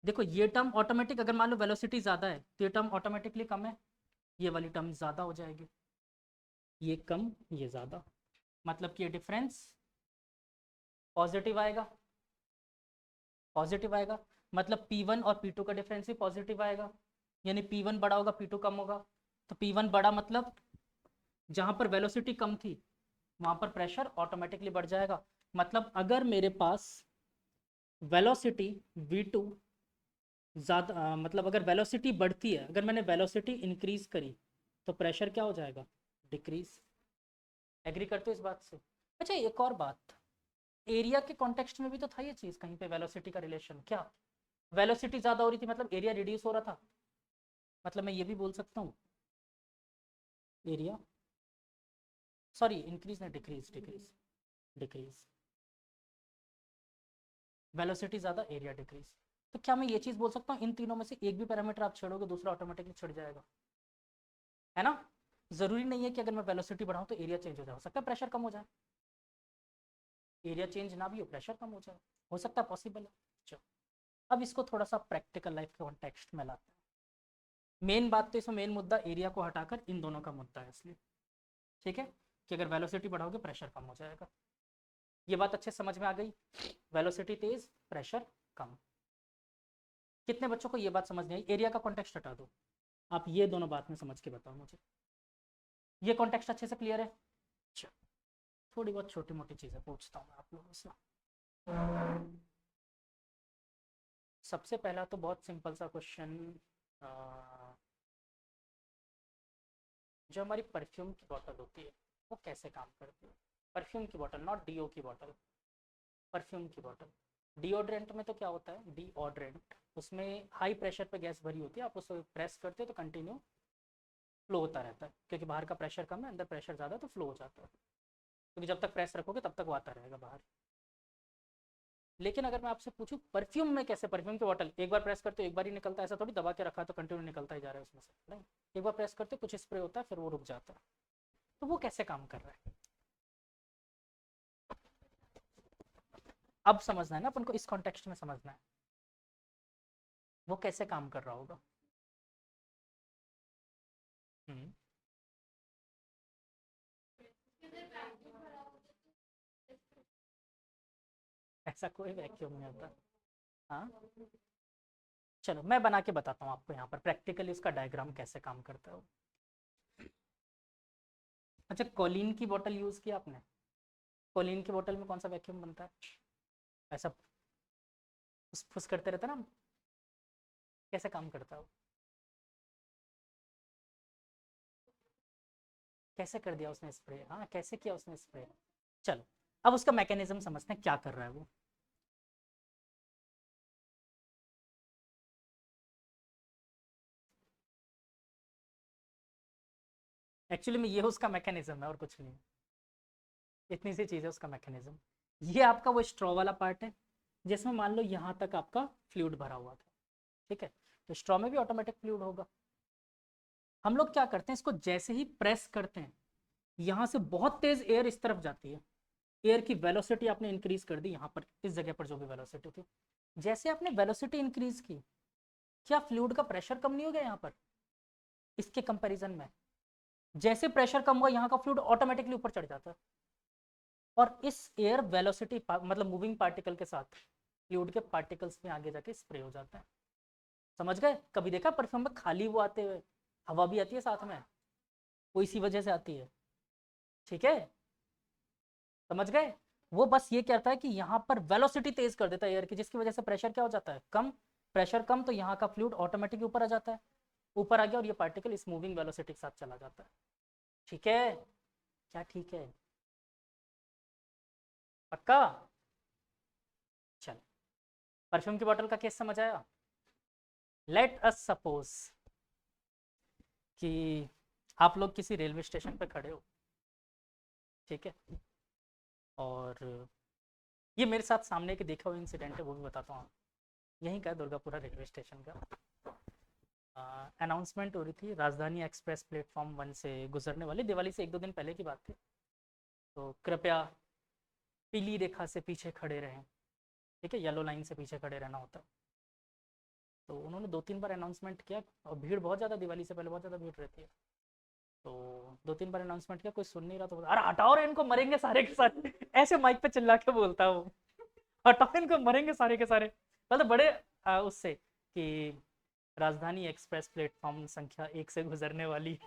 देखो ये टर्म ऑटोमेटिक, अगर मान लो वेलोसिटी ज़्यादा है तो ये टर्म ऑटोमेटिकली कम है, ये वाली टर्म ज़्यादा हो जाएगी, ये कम ये ज़्यादा, मतलब कि ये डिफरेंस पॉजिटिव आएगा, पॉजिटिव आएगा, मतलब P1 और P2 का डिफरेंस भी पॉजिटिव आएगा, यानी P1 बड़ा होगा P2 कम होगा, तो P1 बड़ा मतलब जहां पर वेलोसिटी कम थी वहां पर प्रेशर ऑटोमेटिकली बढ़ जाएगा। मतलब अगर मेरे पास वेलोसिटी V2 ज़्यादा, मतलब अगर वेलोसिटी बढ़ती है, अगर मैंने वेलोसिटी इंक्रीज करी तो प्रेशर क्या हो जाएगा? डिक्रीज। एग्री करते हो इस बात से? अच्छा एक और बात, एरिया के कॉन्टेक्स्ट में भी तो था ये चीज़ कहीं पे, वेलोसिटी का रिलेशन क्या, वेलोसिटी ज़्यादा हो रही थी मतलब एरिया रिड्यूस हो रहा था, मतलब मैं ये भी बोल सकता हूँ एरिया, सॉरी इंक्रीज नहीं, डिक्रीज, डिक्रीज, डिक्रीज, वेलोसिटी ज़्यादा एरिया डिक्रीज। तो क्या मैं ये चीज़ बोल सकता हूँ इन तीनों में से एक भी पैरामीटर आप छेड़ोगे दूसरा ऑटोमेटिकली छिड़ जाएगा, है ना? ज़रूरी नहीं है कि अगर मैं वेलोसिटी बढ़ाऊँ तो एरिया चेंज हो जाए, हो सकता है प्रेशर कम हो जाए, एरिया चेंज ना भी हो प्रेशर कम हो जाए, हो सकता है, पॉसिबल है। चलो अब इसको थोड़ा सा प्रैक्टिकल लाइफ के कॉन्टेक्स्ट में लाते हैं। मेन बात तो इसमें मेन मुद्दा एरिया को हटाकर इन दोनों का मुद्दा है इसलिए, ठीक है, कि अगर वेलोसिटी बढ़ाओगे प्रेशर कम हो जाएगा। ये बात अच्छे समझ में आ गई? वेलोसिटी तेज, प्रेशर कम। कितने बच्चों को ये बात समझ नहीं आई? एरिया का कॉन्टेक्स्ट हटा दो, आप ये दोनों बात में समझ के बताओ मुझे, ये कॉन्टेक्स्ट अच्छे से क्लियर है? अच्छा, थोड़ी बहुत छोटी मोटी चीज़ें पूछता हूँ मैं आप लोगों से। सबसे पहला तो बहुत सिंपल सा क्वेश्चन, जो हमारी परफ्यूम की बॉटल होती है वो कैसे काम करती है? परफ्यूम की बॉटल, नॉट डीओ की बॉटल, परफ्यूम की बॉटल। डिओड्रेंट में तो क्या होता है, डिओड्रेंट उसमें हाई प्रेशर पे गैस भरी होती है, आप उसको प्रेस करते हो तो कंटिन्यू फ्लो होता रहता है, क्योंकि बाहर का प्रेशर कम है अंदर प्रेशर ज़्यादा है तो फ्लो हो जाता है, क्योंकि जब तक प्रेस रखोगे तब तक वो आता रहेगा बाहर। लेकिन अगर मैं आपसे पूछूं परफ्यूम में कैसे, परफ्यूम की बॉटल एक बार प्रेस करते हो एक बार ही निकलता है, ऐसा थोड़ी दबा के रखा तो कंटिन्यू निकलता ही जा रहा है उसमें से, नहीं, एक बार प्रेस करते हो कुछ स्प्रे होता है फिर वो रुक जाता है, तो वो कैसे काम कर रहा है अब समझना है ना अपन को, इस कॉन्टेक्स्ट में समझना है वो कैसे काम कर रहा होगा। हम्म, ऐसा कोई वैक्यूम नहीं होता। हाँ, चलो मैं बना के बताता हूँ आपको यहाँ पर प्रैक्टिकली उसका डायग्राम कैसे काम करता है वो। अच्छा कोलिन की बोतल यूज किया आपने? कोलिन की बोतल में कौन सा वैक्यूम बनता है? ऐसा फुस फुस करते रहता है ना, कैसे काम करता है वो? कैसे कर दिया उसने स्प्रे, हाँ कैसे किया उसने स्प्रे? चलो अब उसका मैकेनिज्म समझते हैं क्या कर रहा है वो। एक्चुअली में ये उसका मैकेनिज्म है और कुछ नहीं, इतनी सी चीज़ है उसका मैकेनिज्म। ये आपका वो स्ट्रॉ वाला पार्ट है जिसमें मान लो यहाँ तक आपका फ्लूइड भरा हुआ था, ठीक है, तो स्ट्रॉ में भी ऑटोमेटिक फ्लूइड होगा। हम लोग क्या करते हैं, इसको जैसे ही प्रेस करते हैं यहाँ से बहुत तेज एयर इस तरफ जाती है, एयर की वेलोसिटी आपने इंक्रीज कर दी यहाँ पर इस जगह पर जो भी वेलोसिटी थी, जैसे आपने वेलोसिटी इंक्रीज की क्या फ्लूइड का प्रेशर कम नहीं हो गया यहाँ पर इसके कंपैरिजन में? जैसे प्रेशर कम हुआ यहाँ का फ्लूइड ऑटोमेटिकली ऊपर चढ़ जाता है, और इस एयर वेलोसिटी मतलब मूविंग पार्टिकल के साथ फ्लूइड के पार्टिकल्स में आगे जाके स्प्रे हो जाता है। समझ गए? कभी देखा परफ्यूम में खाली वो आते हुए, हवा भी आती है साथ में, वो इसी वजह से आती है, ठीक है, समझ गए? वो बस ये कहता है कि यहाँ पर वेलोसिटी तेज कर देता है एयर की, जिसकी वजह से प्रेशर क्या हो जाता है, कम, प्रेशर कम तो यहाँ का फ्लूइड ऑटोमेटिक ऊपर आ जाता है, ऊपर आ गया और ये पार्टिकल इस मूविंग वेलोसिटी के साथ चला जाता है, ठीक है? क्या ठीक है? पक्का? चलो परफ्यूम की बोतल का केस समझ आया? लेट अस सपोज कि आप लोग किसी रेलवे स्टेशन पे खड़े हो, ठीक है, और ये मेरे साथ सामने के देखा हुआ इंसिडेंट है, वो भी बताता हूँ। यहीं का दुर्गापुरा रेलवे स्टेशन का अनाउंसमेंट हो रही थी, राजधानी एक्सप्रेस प्लेटफॉर्म 1 से गुजरने वाली, दिवाली से 1-2 दिन पहले की बात थी। तो कृपया पीली रेखा से पीछे खड़े रहें, ठीक है, येलो लाइन से पीछे खड़े रहना होता है। तो उन्होंने 2-3 बार अनाउंसमेंट किया, और भीड़ बहुत ज़्यादा, दिवाली से पहले बहुत ज़्यादा भीड़ रहती है। तो 2-3 बार अनाउंसमेंट किया, कोई सुन नहीं रहा, तो अरे हटाओ रे इनको, मरेंगे सारे के सारे, ऐसे माइक पे चिल्ला के बोलता है वो, हटाओ इनको, मरेंगे सारे के सारे। मतलब बड़े उससे कि राजधानी एक्सप्रेस प्लेटफॉर्म संख्या 1 से गुजरने वाली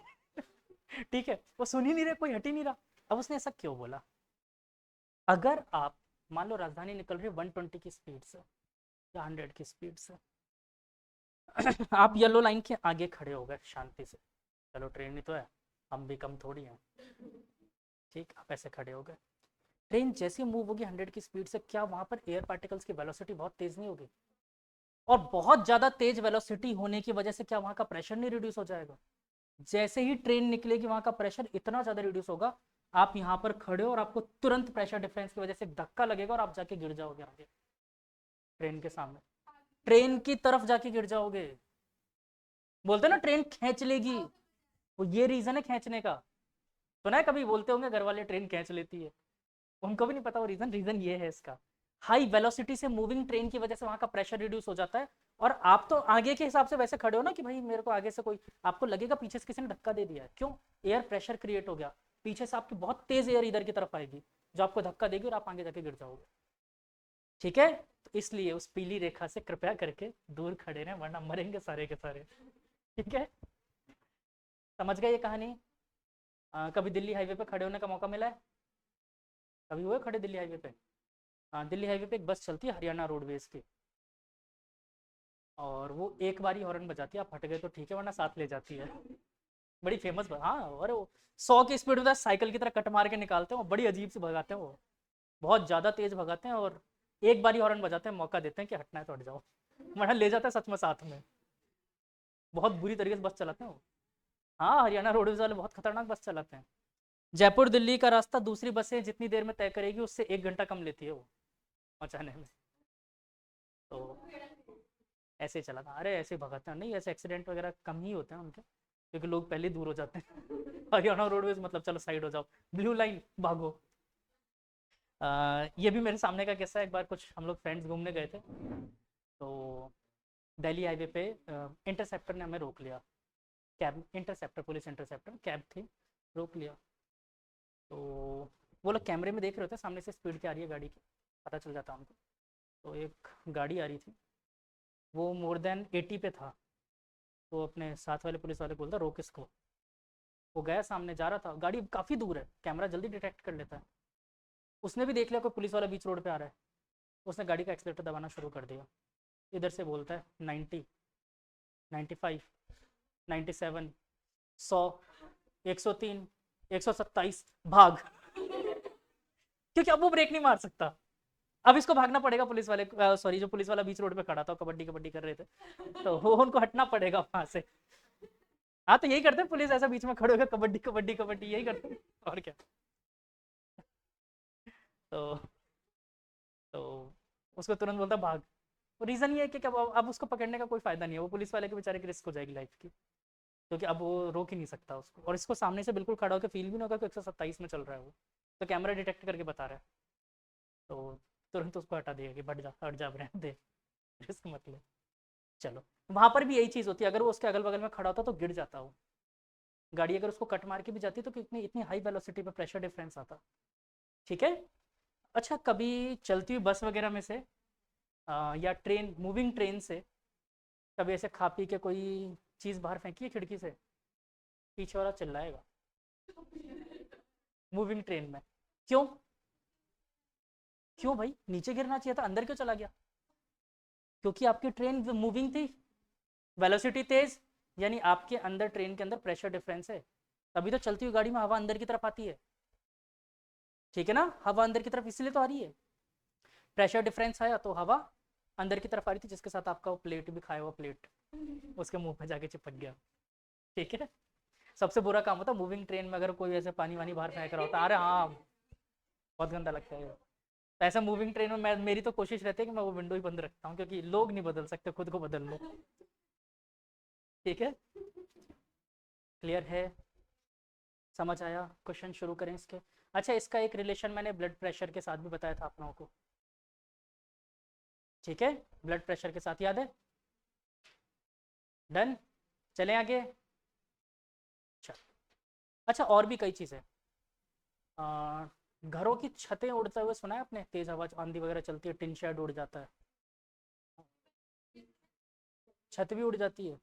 ठीक है, वो सुन ही नहीं रहे, कोई हट ही नहीं रहा। अब उसने ऐसा क्यों बोला? अगर आप मान लो राजधानी निकल रही है 120 की स्पीड से या 100 की स्पीड से आप येलो लाइन के आगे खड़े हो गए शांति से, चलो ट्रेन ही तो है, हम भी कम थोड़ी हैं, ठीक, आप ऐसे खड़े हो गए। ट्रेन जैसी मूव होगी 100 की स्पीड से, क्या वहां पर एयर पार्टिकल्स की वेलोसिटी बहुत तेज नहीं होगी? और बहुत ज्यादा तेज वेलोसिटी होने की वजह से क्या वहां का प्रेशर नहीं रिड्यूस हो जाएगा? जैसे ही ट्रेन निकलेगी वहां का प्रेशर इतना ज्यादा रिड्यूस होगा, आप यहाँ पर खड़े हो और आपको तुरंत प्रेशर डिफरेंस की वजह से धक्का लगेगा और आप जाके गिर जाओगे आगे ट्रेन के सामने, ट्रेन की तरफ जाके गिर जाओगे। बोलते ना ट्रेन खींच लेगी, वो ये रीजन है खींचने का। सुना है कभी? बोलते होंगे घर वाले ट्रेन खींच लेती है, उनको भी नहीं पता वो रीजन, रीजन ये है इसका। हाई वेलोसिटी से मूविंग ट्रेन की वजह से वहां का प्रेशर रिड्यूस हो जाता है, और आप तो आगे के हिसाब से वैसे खड़े हो ना कि भाई मेरे को आगे से कोई, आपको लगेगा पीछे से किसी ने धक्का दे दिया है, क्यों? एयर प्रेशर क्रिएट हो गया, पीछे से आपकी बहुत तेज एयर इधर की तरफ आएगी जो आपको धक्का देगी और आप आगे जाके गिर जाओगे, ठीक है? तो इसलिए उस पीली रेखा से कृपया करके दूर खड़े रहें, वरना मरेंगे सारे के सारे, ठीक है? समझ गए ये कहानी? कभी दिल्ली हाईवे पे खड़े होने का मौका मिला है? कभी हुए खड़े दिल्ली हाईवे पे? हाँ, दिल्ली हाईवे पे एक बस चलती है हरियाणा रोडवेज की, और वो एक बार ही हॉर्न बजाती है, आप हट गए तो ठीक है, वरना साथ ले जाती है। बड़ी फेमस बस, हाँ, अरे वो 100 की स्पीड में साइकिल की तरह कट मार के निकालते हैं वो, बड़ी अजीब से भगाते हैं वो, बहुत ज़्यादा तेज भगाते हैं, और एक बार ही हॉर्न बजाते हैं, मौका देते हैं कि हटना है तो हट जाओ, वरना ले जाता है सच में साथ में। बहुत बुरी तरीके से बस चलाते हैं वो। हाँ, हरियाणा रोडवेज वाले बहुत खतरनाक बस चलाते हैं। जयपुर दिल्ली का रास्ता दूसरी बसें जितनी देर में तय करेगी उससे 1 घंटा कम लेती है वो पहुँचाने में। तो ऐसे ही चला था, अरे ऐसे ही भगाते हैं, नहीं ऐसे एक्सीडेंट वगैरह कम ही होते हैं उनके, क्योंकि लोग पहले दूर हो जाते हैं हरियाणा रोडवेज मतलब चलो साइड हो जाओ, ब्लू लाइन भागो। ये भी मेरे सामने का किस्सा है, एक बार कुछ हम लोग फ्रेंड्स घूमने गए थे, तो दिल्ली हाईवे पे इंटरसेप्टर ने हमें रोक लिया, cab interceptor, police interceptor cab थी, रोक लिया। तो वो लोग कैमरे में देख रहे थे सामने से स्पीड क्या आ रही है गाड़ी की, पता चल जाता उनको। तो एक गाड़ी आ रही थी, वो मोर देन 80 पे था, तो अपने साथ वाले पुलिस वाले बोलता रोक इसको। वो गया, सामने जा रहा था, गाड़ी काफ़ी दूर है, कैमरा जल्दी डिटेक्ट कर लेता है। उसने भी देख लिया कोई पुलिस वाला बीच रोड पे आ रहा है, उसने गाड़ी का एक्सीलेटर दबाना शुरू कर दिया, इधर से बोलता है 90, 95, 97, 100, 103, 127, भाग क्योंकि अब वो ब्रेक नहीं मार सकता, अब इसको भागना पड़ेगा, पुलिस वाले, सॉरी, जो पुलिस वाला बीच रोड पे खड़ा था, कबड्डी कबड्डी कर रहे थे, तो वो उनको हटना पड़ेगा वहां से। हाँ, तो यही करते हैं पुलिस, ऐसा बीच में खड़े होकर कबड्डी कबड्डी कबड्डी यही करते हैं, और क्या। तो तो उसको तुरंत बोलता भाग। तो रीज़न ये है कि अब उसको पकड़ने का कोई फायदा नहीं है, वो पुलिस वाले के बेचारे की रिस्क हो जाएगी लाइफ की, क्योंकि अब वो रोक ही नहीं सकता उसको, और इसको सामने से बिल्कुल खड़ा होकर फील भी नहीं होगा कि 127 में चल रहा है वो, तो कैमरा डिटेक्ट करके बता रहा है, तो तुरंत उसको हटा देगा कि हट जा रहने दे, रिस्क मत ले। चलो, वहां पर भी यही चीज़ होती है, अगर वो उसके अगल बगल में खड़ा होता तो गिर जाता वो, गाड़ी अगर उसको कट मार के भी जाती तो कितनी इतनी हाई वेलोसिटी पे प्रेशर डिफरेंस आता, ठीक है? अच्छा, कभी चलती हुई बस वगैरह में से या ट्रेन, मूविंग ट्रेन से कभी ऐसे खा पी के कोई चीज़ बाहर फेंकी है खिड़की से? पीछे वाला चिल्लाएगा, मूविंग ट्रेन में। क्यों? क्यों भाई, नीचे गिरना चाहिए था, अंदर क्यों चला गया? क्योंकि आपकी ट्रेन मूविंग थी, वेलोसिटी तेज, यानी आपके अंदर, ट्रेन के अंदर प्रेशर डिफरेंस है, तभी तो चलती हुई गाड़ी में हवा अंदर की तरफ आती है, ठीक है ना, हवा अंदर की तरफ इसलिए तो आ रही है, प्रेशर डिफरेंस आया तो हवा अंदर की तरफ आ रही थी, जिसके साथ आपका वो प्लेट भी खाया हुआ प्लेट उसके मुंह पे जाके चिपक गया। ठीक है। सबसे बुरा काम होता है मूविंग ट्रेन में, अगर कोई ऐसे पानी वानी बाहर फेंक रहा होता है, अरे हाँ बहुत गंदा लगता है। तो ऐसा मूविंग ट्रेन में मेरी तो कोशिश रहती है कि मैं वो विंडो ही बंद रखता हूँ, क्योंकि लोग नहीं बदल सकते, खुद को बदल लो। ठीक है, क्लियर है, समझ आया। क्वेश्चन शुरू करें इसके। अच्छा, इसका एक रिलेशन मैंने ब्लड प्रेशर के साथ भी बताया था आप लोगों को। ठीक है, ब्लड प्रेशर के साथ याद है। डन, चलें आगे। अच्छा, अच्छा और भी कई चीज़ें। घरों की छतें उड़ते हुए सुना है आपने, तेज हवा आंधी वगैरह चलती है, टिन शेड उड़ जाता है, छत भी उड़ जाती है।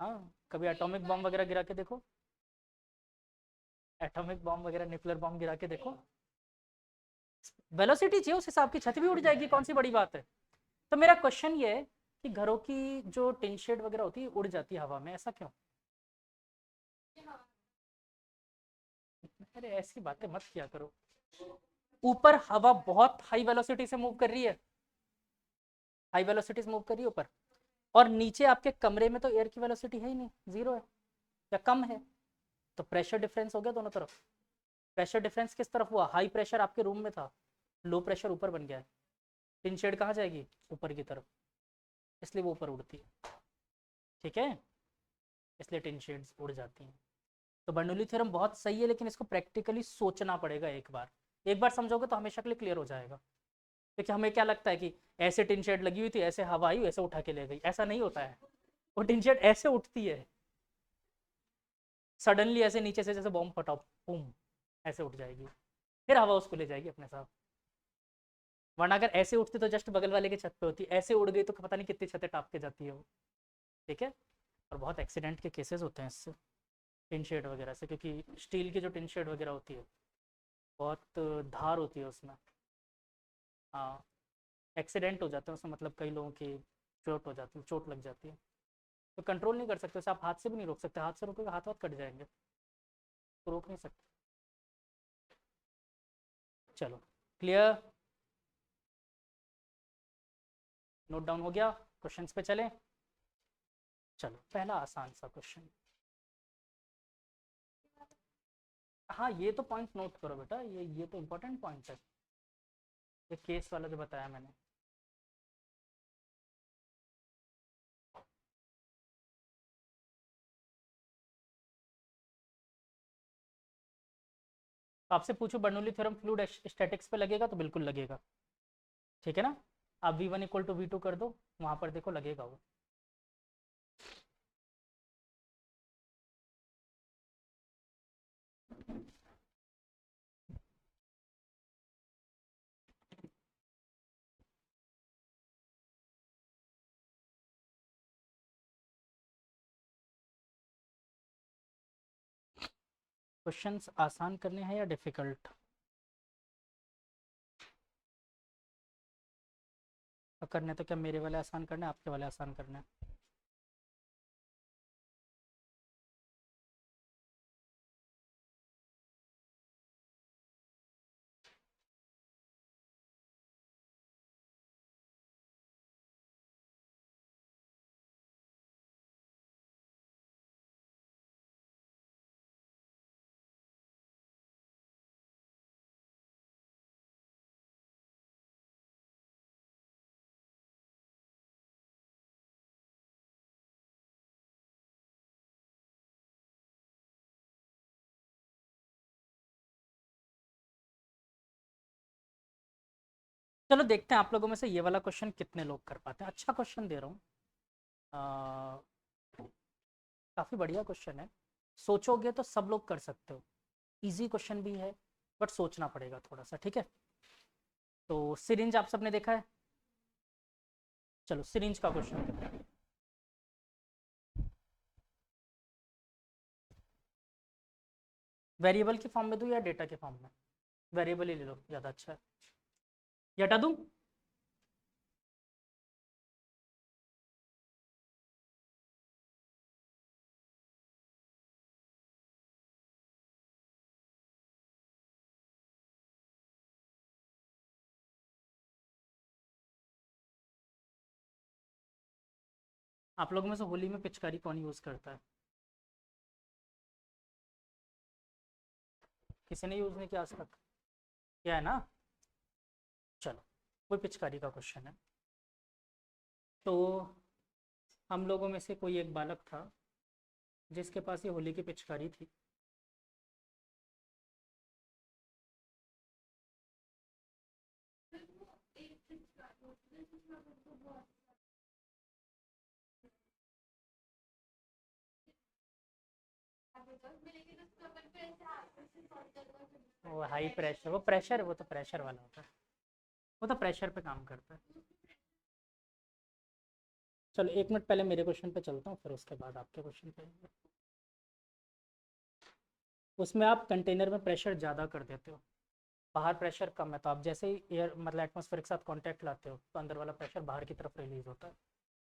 हाँ, कभी एटॉमिक बॉम्ब वगैरह गिरा के देखो, एटॉमिक बॉम्ब वगैरह न्यूक्लियर बॉम्ब गिरा के देखो, वेलोसिटी चाहिए उस हिसाब की, छत भी उड़ जाएगी, कौन सी बड़ी बात है। तो मेरा क्वेश्चन ये है कि घरों की जो टिन शेड वगैरह होती है उड़ जाती है हवा में, ऐसा क्यों? अरे ऐसी बातें मत किया करो। ऊपर हवा बहुत हाई वेलोसिटी से मूव कर रही है, हाई वेलोसिटी से मूव कर रही है ऊपर, और नीचे आपके कमरे में तो एयर की वेलोसिटी है ही नहीं, जीरो है या कम है। तो प्रेशर डिफरेंस हो गया दोनों तरफ। प्रेशर डिफरेंस किस तरफ हुआ? हाई प्रेशर आपके रूम में था, लो प्रेशर ऊपर बन गया है, टिन शेड कहाँ जाएगी? ऊपर की तरफ, इसलिए वो ऊपर उड़ती है। ठीक है, इसलिए टिन शेड्स उड़ जाती हैं। तो बर्नौली थ्योरम बहुत सही है, लेकिन इसको प्रैक्टिकली सोचना पड़ेगा एक बार। एक बार समझोगे तो हमेशा के लिए क्लियर हो जाएगा। क्योंकि हमें क्या लगता है कि ऐसे टिन शेड लगी हुई थी, ऐसे हवा आई ऐसे उठा के ले गई, ऐसा नहीं होता है। वो टिन शेड ऐसे उठती है, सडनली ऐसे नीचे से जैसे बॉम्ब फटा, बूम, ऐसे उठ जाएगी, फिर हवा उसको ले जाएगी अपने साथ। वरना अगर ऐसे उठती तो जस्ट बगल वाले की छत पे होती, ऐसे उड़ गई तो पता नहीं कितनी छतें टाप के जाती है वो। ठीक है, और बहुत एक्सीडेंट के केसेस होते हैं इससे, टिन शेड वगैरह से, क्योंकि स्टील की जो टिन शेड वगैरह होती है बहुत धार होती है उसमें। हाँ, एक्सीडेंट हो जाते हैं उसमें, मतलब कई लोगों की चोट हो जाती है, चोट लग जाती है। तो कंट्रोल नहीं कर सकते उसे, आप हाथ से भी नहीं रोक सकते, हाथ से रोकोगे हाथ कट जाएंगे, तो रोक नहीं सकते। चलो, क्लियर, नोट डाउन हो गया। क्वेश्चंस पे चलें। चलो, पहला आसान सा क्वेश्चन। हाँ, ये तो पॉइंट नोट करो बेटा, ये तो इंपॉर्टेंट पॉइंट है, ये केस वाला जो बताया मैंने। तो आपसे पूछो बर्नौली थ्योरम फ्लूइड स्टैटिक्स पे लगेगा तो बिल्कुल लगेगा। ठीक है ना, आप v1 इक्वल टू v2 कर दो, वहां पर देखो लगेगा वो। क्वेश्चंस आसान करने हैं या डिफिकल्ट? करने तो क्या मेरे वाले आसान करने, आपके वाले आसान करने? चलो देखते हैं आप लोगों में से ये वाला क्वेश्चन कितने लोग कर पाते हैं। अच्छा क्वेश्चन दे रहा हूँ, काफ़ी बढ़िया क्वेश्चन है, सोचोगे तो सब लोग कर सकते हो, इजी क्वेश्चन भी है, बट सोचना पड़ेगा थोड़ा सा। ठीक है, तो सिरिंज आप सबने देखा है, चलो सिरिंज का क्वेश्चन करते हैं। वेरिएबल के फॉर्म में दूँ या डेटा के फॉर्म में? वेरिएबल ही ले लो, ज़्यादा अच्छा है। ये हटा दूँ? आप लोगों में से होली में पिचकारी कौन यूज़ करता है? किसी ने यूज़ नहीं किया आज तक? किया है ना? चलो, कोई पिचकारी का क्वेश्चन है। तो हम लोगों में से कोई एक बालक था जिसके पास ये होली की पिचकारी थी। वो हाई प्रेशर, वो प्रेशर, वो तो प्रेशर वाला होता है, वो तो प्रेशर पे काम करता है। चलो 1 मिनट पहले मेरे क्वेश्चन पे चलता हूँ, फिर उसके बाद आपके क्वेश्चन पे आएंगे। उसमें आप कंटेनर में प्रेशर ज़्यादा कर देते हो, बाहर प्रेशर कम है, तो आप जैसे ही एयर मतलब एटमॉस्फेयर के साथ कांटेक्ट लाते हो तो अंदर वाला प्रेशर बाहर की तरफ रिलीज होता है,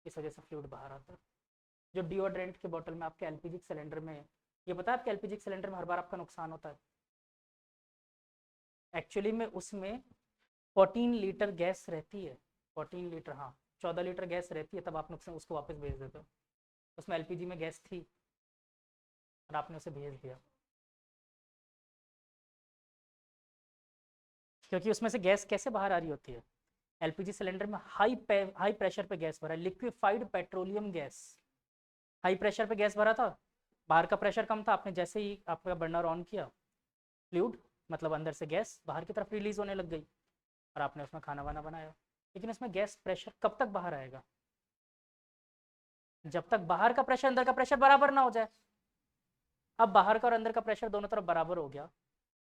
इस वजह से फ्लूइड बाहर आता है। जो डिओड्रेंट की बोतल में आपके एलपीजी सिलेंडर में है, ये पता है आपके एलपीजी सिलेंडर में हर बार आपका नुकसान होता है। एक्चुअली में उसमें 14 लीटर गैस रहती है, 14 लीटर, हाँ 14 लीटर गैस रहती है, तब आप नुकसान उसको वापस भेज देते हो। उसमें एलपीजी में गैस थी और आपने उसे भेज दिया, क्योंकि उसमें से गैस कैसे बाहर आ रही होती है? एलपीजी सिलेंडर में हाई प्रेशर पे गैस भरा है, liquefied petroleum gas. High pressure पे गैस भरा था, बाहर का प्रेशर कम था, आपने जैसे ही आपका बर्नर ऑन किया, फ्लूइड मतलब अंदर से गैस बाहर की तरफ रिलीज होने लग गई और आपने उसमें खाना वाना बनाया। लेकिन उसमें गैस प्रेशर कब तक बाहर आएगा? जब तक बाहर का प्रेशर अंदर का प्रेशर बराबर ना हो जाए। अब बाहर का और अंदर का प्रेशर दोनों तरफ बराबर हो गया,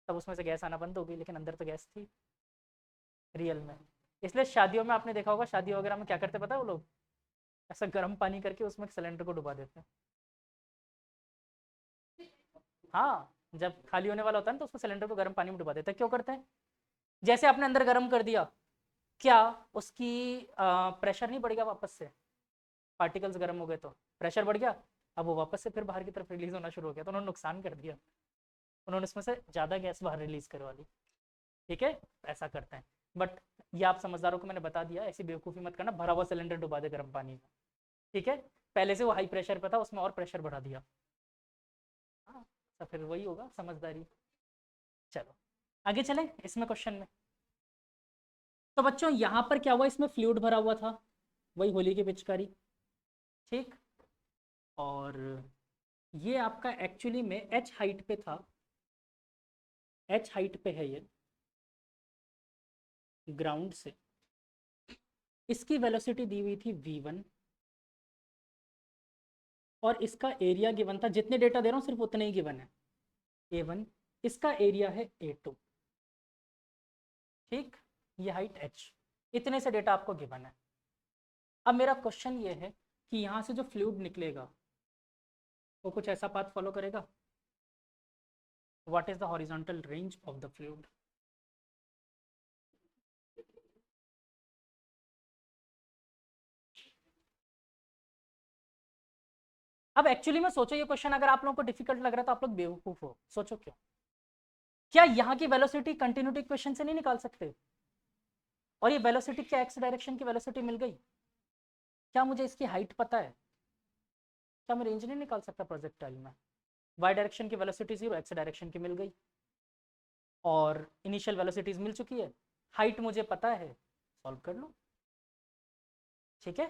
तब उसमें से गैस आना बंद हो गई, लेकिन अंदर तो गैस थी रियल में। इसलिए शादियों में आपने देखा होगा, शादी वगैरह में क्या करते पता है वो लोग? ऐसा गर्म पानी करके उसमें सिलेंडर को डुबा देते हैं। हाँ, जब खाली होने वाला होता है ना तो उसमें सिलेंडर को गर्म पानी में डुबा देते हैं। क्यों करते हैं? जैसे आपने अंदर गर्म कर दिया, क्या उसकी प्रेशर नहीं बढ़ गया वापस से? पार्टिकल्स गर्म हो गए तो प्रेशर बढ़ गया, अब वो वापस से फिर बाहर की तरफ रिलीज होना शुरू हो गया, तो उन्होंने नुकसान कर दिया, उन्होंने उसमें से ज़्यादा गैस बाहर रिलीज करवा ली। ठीक है, ऐसा करते हैं। बट ये आप समझदारों को मैंने बता दिया, ऐसी बेवकूफ़ी मत करना भरा हुआ सिलेंडर डुबा दे गर्म पानी में। ठीक है, पहले से वो हाई प्रेशर पे था, उसमें और प्रेशर बढ़ा दिया। हाँ, तो फिर वही होगा समझदारी। चलो आगे चलें इसमें क्वेश्चन में। तो बच्चों यहाँ पर क्या हुआ, इसमें फ्लूइड भरा हुआ था, वही होली की पिचकारी। ठीक, और ये आपका एक्चुअली में एच हाइट पे था, एच हाइट पे है ये ग्राउंड से। इसकी वेलोसिटी दी हुई थी v1 और इसका एरिया गिवन था, जितने डेटा दे रहा हूँ सिर्फ उतने ही गिवन है, a1, इसका एरिया है a2। ठीक, ये हाइट h, इतने से डेटा आपको गिवन है। अब मेरा क्वेश्चन ये है कि यहाँ से जो फ्लूइड निकलेगा वो कुछ ऐसा पाथ फॉलो करेगा। What is the horizontal range of the fluid? अब एक्चुअली में सोचो, ये क्वेश्चन अगर आप लोगों को डिफिकल्ट लग रहा है तो आप लोग बेवकूफ हो। सोचो क्यों? क्या यहाँ की वेलोसिटी कंटिन्यूटी इक्वेशन से नहीं निकाल सकते? और ये वेलोसिटी क्या एक्स डायरेक्शन की वेलोसिटी मिल गई? क्या मुझे इसकी हाइट पता है? क्या मैं रेंज नहीं निकाल सकता प्रोजेक्टाइल में? वाई डायरेक्शन की वेलोसिटी 0, एक्स डायरेक्शन की मिल गई, और इनिशियल वेलोसिटीज मिल चुकी है, हाइट मुझे पता है, सॉल्व कर लो। ठीक है,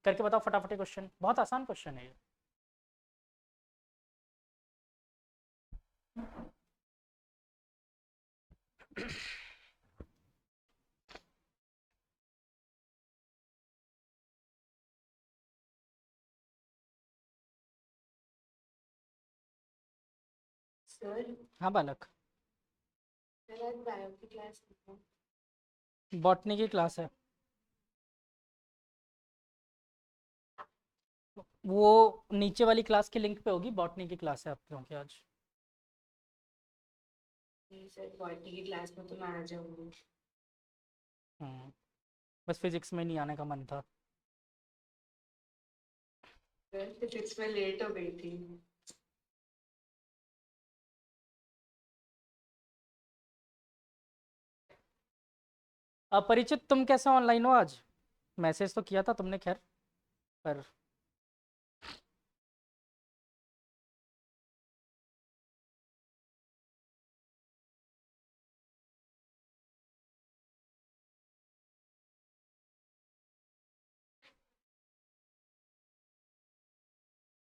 करके बताओ फटाफट क्वेश्चन, बहुत आसान क्वेश्चन है ये। सर, हाँ बालक, सर आज बायो की क्लास है। बॉटनी की क्लास है। वो नीचे वाली क्लास के लिंक पे होगी, बॉटनी की क्लास है आप लोगों की आज। नहीं सर, बॉटनी की क्लास में तो मैं आ जाऊंगी। बस फिजिक्स में नहीं आने का मन था। सर फिजिक्स में लेट हो गई थी। अपरिचित, तुम कैसे ऑनलाइन हो आज? मैसेज तो किया था तुमने खैर, पर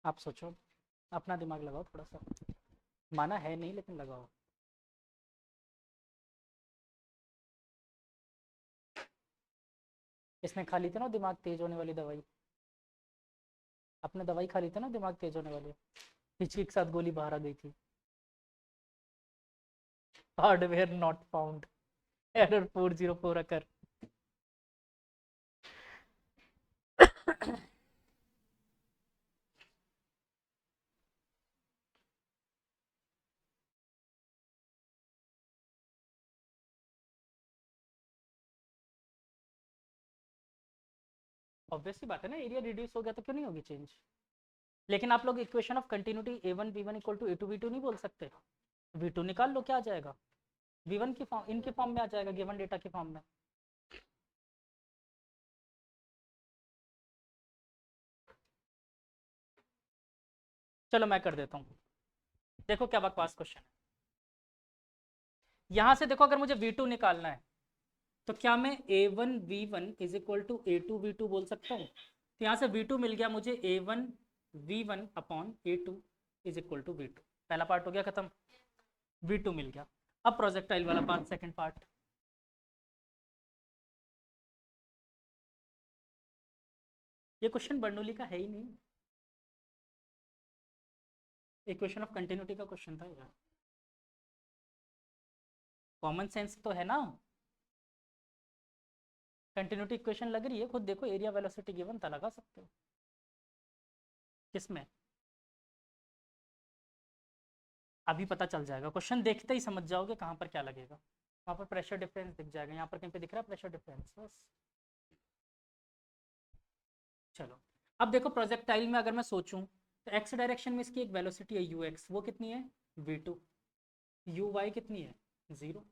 आप सोचो, अपना दिमाग लगाओ थोड़ा सा, माना है नहीं लेकिन लगाओ। इसने खा ली थी ना दिमाग तेज होने वाली दवाई, आपने दवाई खा ली थी ना दिमाग तेज होने वाली, हिचकी के साथ गोली बाहर आ गई थी। Hardware not found, error 404 occur. Obviously बात है ना, एरिया रिड्यूस हो गया तो क्यों नहीं होगी चेंज। लेकिन आप लोग equation of continuity a1 b1 equal to a2 b2 नहीं बोल सकते, v2 निकाल लो, क्या आ जाएगा, v1 की फॉर्म इनके फॉर्म में आ जाएगा, गिवन डेटा के फॉर्म में। चलो मैं कर देता हूँ, देखो क्या बकवास क्वेश्चन है। यहां से देखो, अगर मुझे v2 निकालना है तो क्या मैं a1 v1 is equal to a2 v2 बोल सकता हूँ। तो यहाँ से v2 मिल गया मुझे a1 v1 upon a2 is equal to v2, पहला पार्ट हो गया खत्म, v2 मिल गया। अब प्रोजेक्टाइल वाला पार्ट, सेकंड पार्ट। ये क्वेश्चन बर्नौली का है ही नहीं, इक्वेशन ऑफ कंटिन्यूटी का क्वेश्चन था यार, कॉमन सेंस तो है ना। कंटिन्यूटी इक्वेशन लग रही है, खुद देखो, एरिया वेलोसिटी गिवन था, लगा सकते हो। किसमें, अभी पता चल जाएगा, क्वेश्चन देखते ही समझ जाओगे कहाँ पर क्या लगेगा। वहाँ पर प्रेशर डिफरेंस दिख जाएगा, यहाँ पर कहीं पे दिख रहा है प्रेशर डिफरेंस, बस। चलो अब देखो, प्रोजेक्टाइल में अगर मैं सोचूं तो एक्स डायरेक्शन में इसकी एक वेलोसिटी है यू एक्स, वो कितनी है v2, यू वाई कितनी है 0।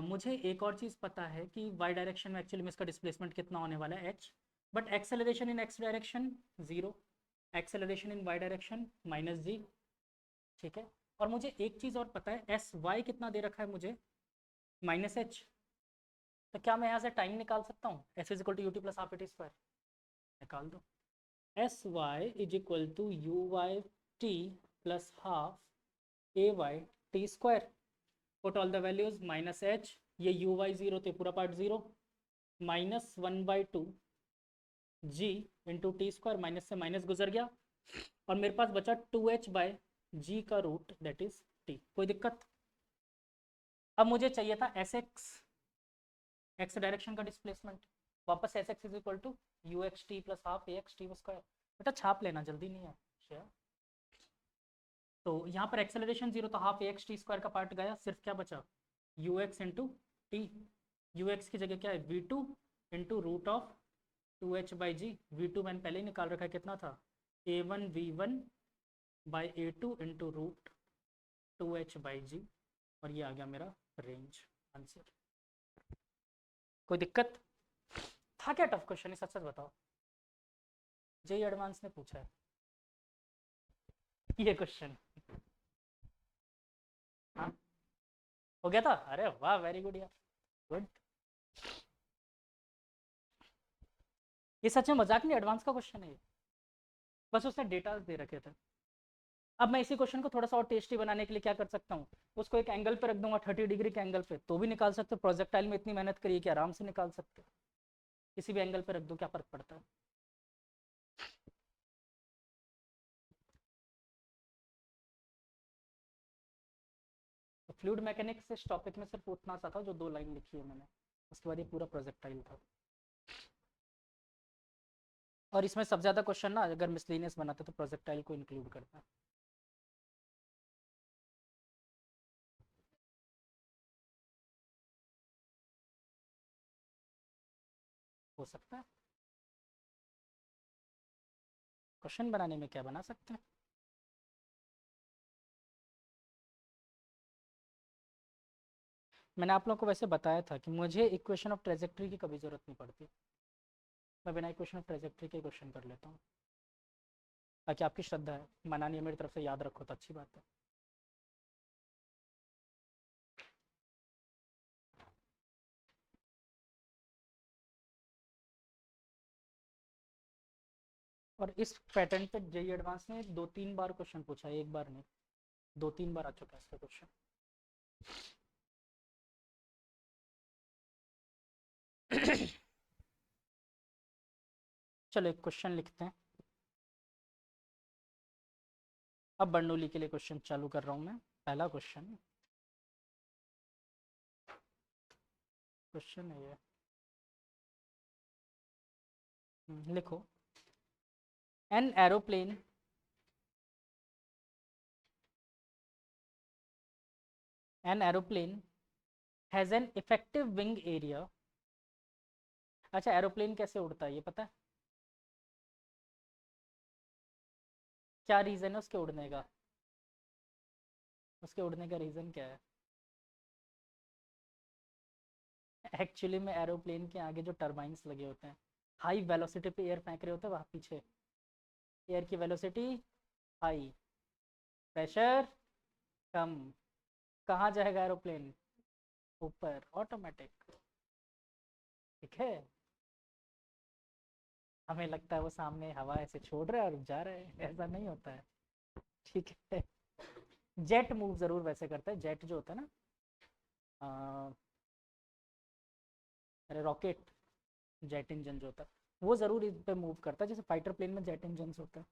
मुझे एक और चीज़ पता है कि y डायरेक्शन में एक्चुअली में इसका डिस्प्लेसमेंट कितना होने वाला है h, but acceleration in x direction 0, acceleration in y direction -g, ठीक है। और मुझे एक चीज़ और पता है, एस वाई कितना दे रखा है मुझे -h, तो क्या मैं यहाँ से टाइम निकाल सकता हूँ, s is equal to u t plus half a t square, निकाल दो। S y is equal to u y t plus half a y t square, put all the values, -h, ये u y 0 तो पूरा part 0, -1/2 g into t square, minus से minus गुजर गया, और मेरे पास बचा 2h/g का रूट, दैट इज t। कोई दिक्कत। अब मुझे चाहिए था एस एक्स डायरेक्शन का डिस्प्लेसमेंट, वापस s x is equal to u x t plus half a x t square. बेटा छाप लेना, जल्दी नहीं है शेयर। तो यहाँ पर एक्सेलरेशन 0, तो half a x t square का पार्ट गया, सिर्फ क्या बचा u x into t, u x की जगह क्या है v two into root of 2h/g, v2 मैंने पहले ही निकाल रखा है, कितना था a1 v1 by a2 into root 2h/g, और ये आ गया मेरा रेंज आंसर। कोई दिक्कत था क्या, टफ क्वेश्चन है, सच सच बताओ, जेई एडवांस ने पूछा है ये क्वेश्चन। हाँ हो गया था, अरे वाह वेरी गुड यार, गुड। ये सच में मजाक नहीं, एडवांस का क्वेश्चन है ये, बस उसने डेटा दे रखे थे। अब मैं इसी क्वेश्चन को थोड़ा सा और टेस्टी बनाने के लिए क्या कर सकता हूँ, उसको एक एंगल पे रख दूंगा 30 डिग्री के एंगल पे, तो भी निकाल सकते हो। प्रोजेक्टाइल में इतनी मेहनत करिए कि आराम से निकाल सकते हो, किसी भी एंगल पे रख दो, क्या फर्क पड़ता है। तो फ्लूइड मैकेनिक्स इस टॉपिक में सिर्फ उतना सा था जो 2 लाइन लिखी है मैंने, उसके बाद ये पूरा प्रोजेक्टाइल था। और इसमें सबसे ज़्यादा क्वेश्चन ना, अगर मिसलिनियस बनाते तो प्रोजेक्टाइल को इंक्लूड करता, हो सकता है। क्वेश्चन बनाने में क्या बना सकते हैं। मैंने आप लोगों को वैसे बताया था कि मुझे इक्वेशन ऑफ ट्रेजेक्ट्री की कभी ज़रूरत नहीं पड़ती, मैं बिना इक्वेशन ऑफ ट्रेजेक्ट्री के क्वेश्चन कर लेता हूँ। बाकी आपकी श्रद्धा है, मना नहीं है मेरी तरफ से, याद रखो तो अच्छी बात है। और इस पैटर्न पे जेई एडवांस ने 2-3 बार क्वेश्चन पूछा है, एक बार नहीं, 2-3 बार आ चुका है इसका क्वेश्चन। चलो एक क्वेश्चन लिखते हैं। अब बर्नौली के लिए क्वेश्चन चालू कर रहा हूँ मैं। पहला क्वेश्चन है ये, लिखो an aeroplane has an effective wing area. अच्छा, एरोप्लेन कैसे उड़ता है ये पता है? क्या रीज़न है उसके उड़ने का? उसके उड़ने का रीज़न क्या है? एक्चुअली में एरोप्लेन के आगे जो टर्बाइंस लगे होते हैं, हाई वेलोसिटी पे एयर फेंक रहे होते हैं वहाँ पीछे, एयर की वेलोसिटी हाई, प्रेशर कम, कहाँ जाएगा एरोप्लेन? ऊपर, ऑटोमेटिक। ठीक है, हमें लगता है वो सामने हवा ऐसे छोड़ रहा है और जा रहा है, ऐसा नहीं होता है। ठीक है, जेट मूव जरूर वैसे करता है, जेट जो होता है ना, अरे रॉकेट, जेट इंजन जो होता है वो ज़रूर इस पे मूव करता है, जैसे फाइटर प्लेन में जेट इंजन होता है,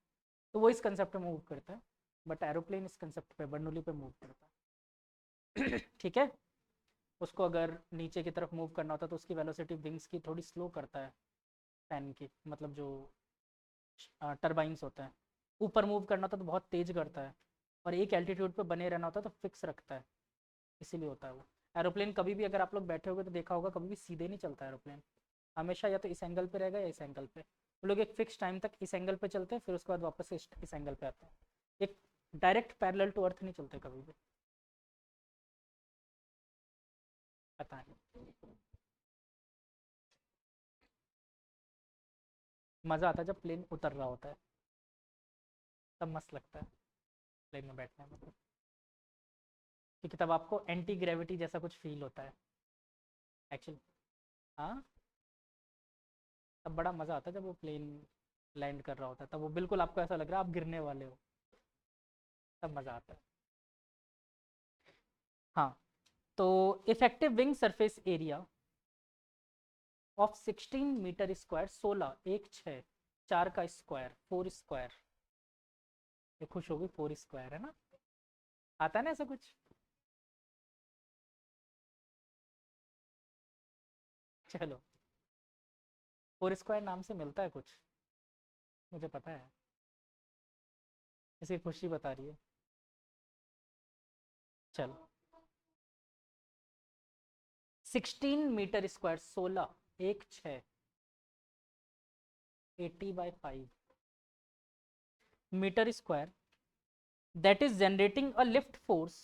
तो वो इस कंसेप्ट पे मूव करता है, बट एरोप्लेन इस कंसेप्ट पे बर्नौली पे मूव करता है। ठीक है, उसको अगर नीचे की तरफ मूव करना होता है तो उसकी वेलोसिटी विंग्स की थोड़ी स्लो करता है, फैन की, मतलब जो टर्बाइंस होता है। ऊपर मूव करना होता है तो बहुत तेज करता है, और एक एल्टीट्यूड पे बने रहना होता है तो फिक्स रखता है, इसीलिए होता है वो। एरोप्लेन कभी भी, अगर आप लोग बैठे होगे तो देखा होगा, कभी भी सीधे नहीं चलता एरोप्लेन, हमेशा या तो इस एंगल पे रहेगा या इस एंगल पे। वो लोग एक फिक्स टाइम तक इस एंगल पे चलते हैं, फिर उसके बाद वापस से इस एंगल पे आते हैं, एक डायरेक्ट पैरेलल टू अर्थ नहीं चलते कभी भी। पता नहीं, मज़ा आता है जब प्लेन उतर रहा होता है, तब मस्त लगता है प्लेन में बैठने में, क्योंकि तब आपको एंटी ग्रेविटी जैसा कुछ फील होता है एक्चुअली। हाँ, तब बड़ा मज़ा आता है जब वो प्लेन लैंड कर रहा होता है, तब वो बिल्कुल आपको ऐसा लग रहा है आप गिरने वाले हो, तब मज़ा आता है। हाँ, तो effective wing surface area of 16 metre square, 16 एक 6 4 का स्क्वायर 4 स्क्वायर, ये खुश होगी 4 स्क्वायर है ना, आता है ना ऐसा कुछ। चलो, 4 स्क्वायर नाम से मिलता है कुछ, मुझे पता है, इसी खुशी बता रही है। चलो, 16 मीटर स्क्वायर, 16 एक 6 80/5 metre square, that is generating a lift force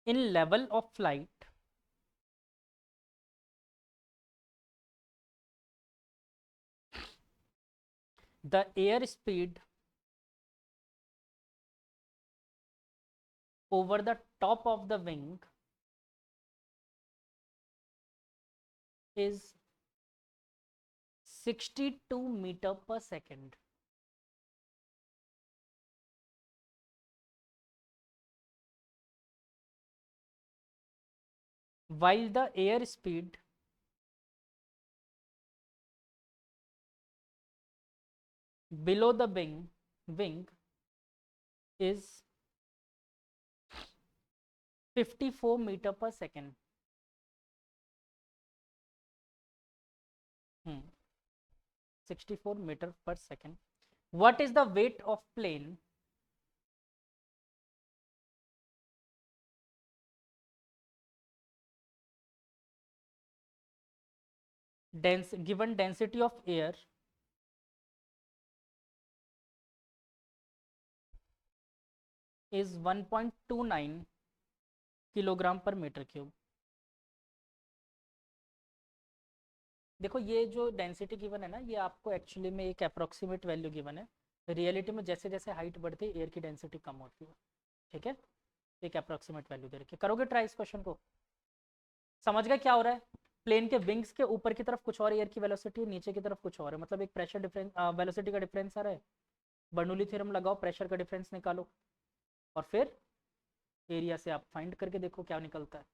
in level of flight the air speed over the top of the wing is 62 meter per second, while the air speed below the wing is 54 meter per second. 64 meter per second. What is the weight of plane given density of air is 1.29 kilogram पर metre cube. देखो ये जो density given है ना, ये आपको actually में एक अप्रोक्सीमेट वैल्यू गिवन है, रियलिटी में जैसे जैसे हाइट बढ़ती है एयर की डेंसिटी कम होती है। ठीक है, एक अप्रोक्सीमेट वैल्यू दे रखी है। करोगे ट्राई इस क्वेश्चन को? समझ गए क्या हो रहा है? प्लेन के विंग्स के ऊपर की तरफ कुछ और एयर की वेलोसिटी है, नीचे की तरफ कुछ और है, मतलब एक प्रेशर डिफरेंस, वेलोसिटी का डिफरेंस आ रहा है। बर्नौली थ्योरम लगाओ, प्रेशर का डिफरेंस निकालो, और फिर एरिया से आप फाइंड करके देखो क्या निकलता है।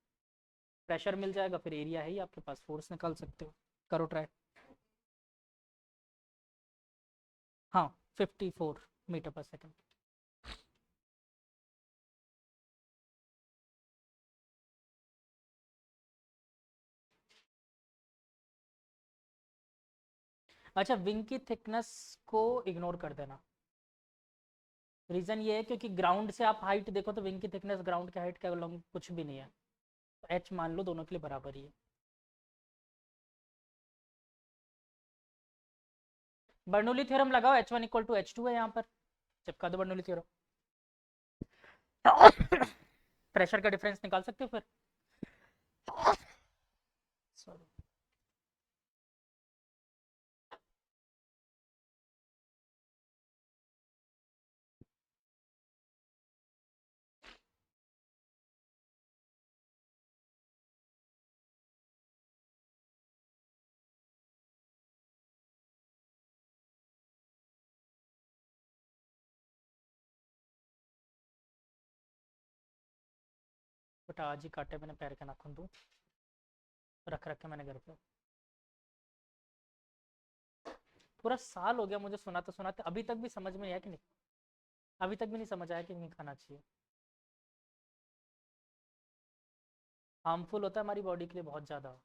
प्रेशर मिल जाएगा, फिर एरिया है ही आपके पास, फोर्स निकाल सकते हो। करो ट्राई। हाँ, 54 मीटर पर सेकेंड। अच्छा, विंग की थिकनेस को इग्नोर कर देना। रीजन ये है क्योंकि ग्राउंड से आप हाइट देखो तो विंग की थिकनेस ग्राउंड की हाइट के अलॉन्ग कुछ भी नहीं है, तो एच मान लो दोनों के लिए बराबर ही है। बर्नौली थ्योरम लगाओ, H1 = H2 है यहाँ पर, चिपका दो बर्नौली थ्योरम। प्रेशर का डिफरेंस निकाल सकते हो फिर। सॉरी। बट आज ही काटे मैंने पैर के नाखून, दूं रख रख के मैंने घर पे। पूरा साल हो गया मुझे सुनाते सुनाते, अभी तक भी समझ में नहीं आया कि नहीं, अभी तक भी नहीं समझ आया कि नहीं खाना चाहिए। हार्मफुल होता है हमारी बॉडी के लिए बहुत ज़्यादा।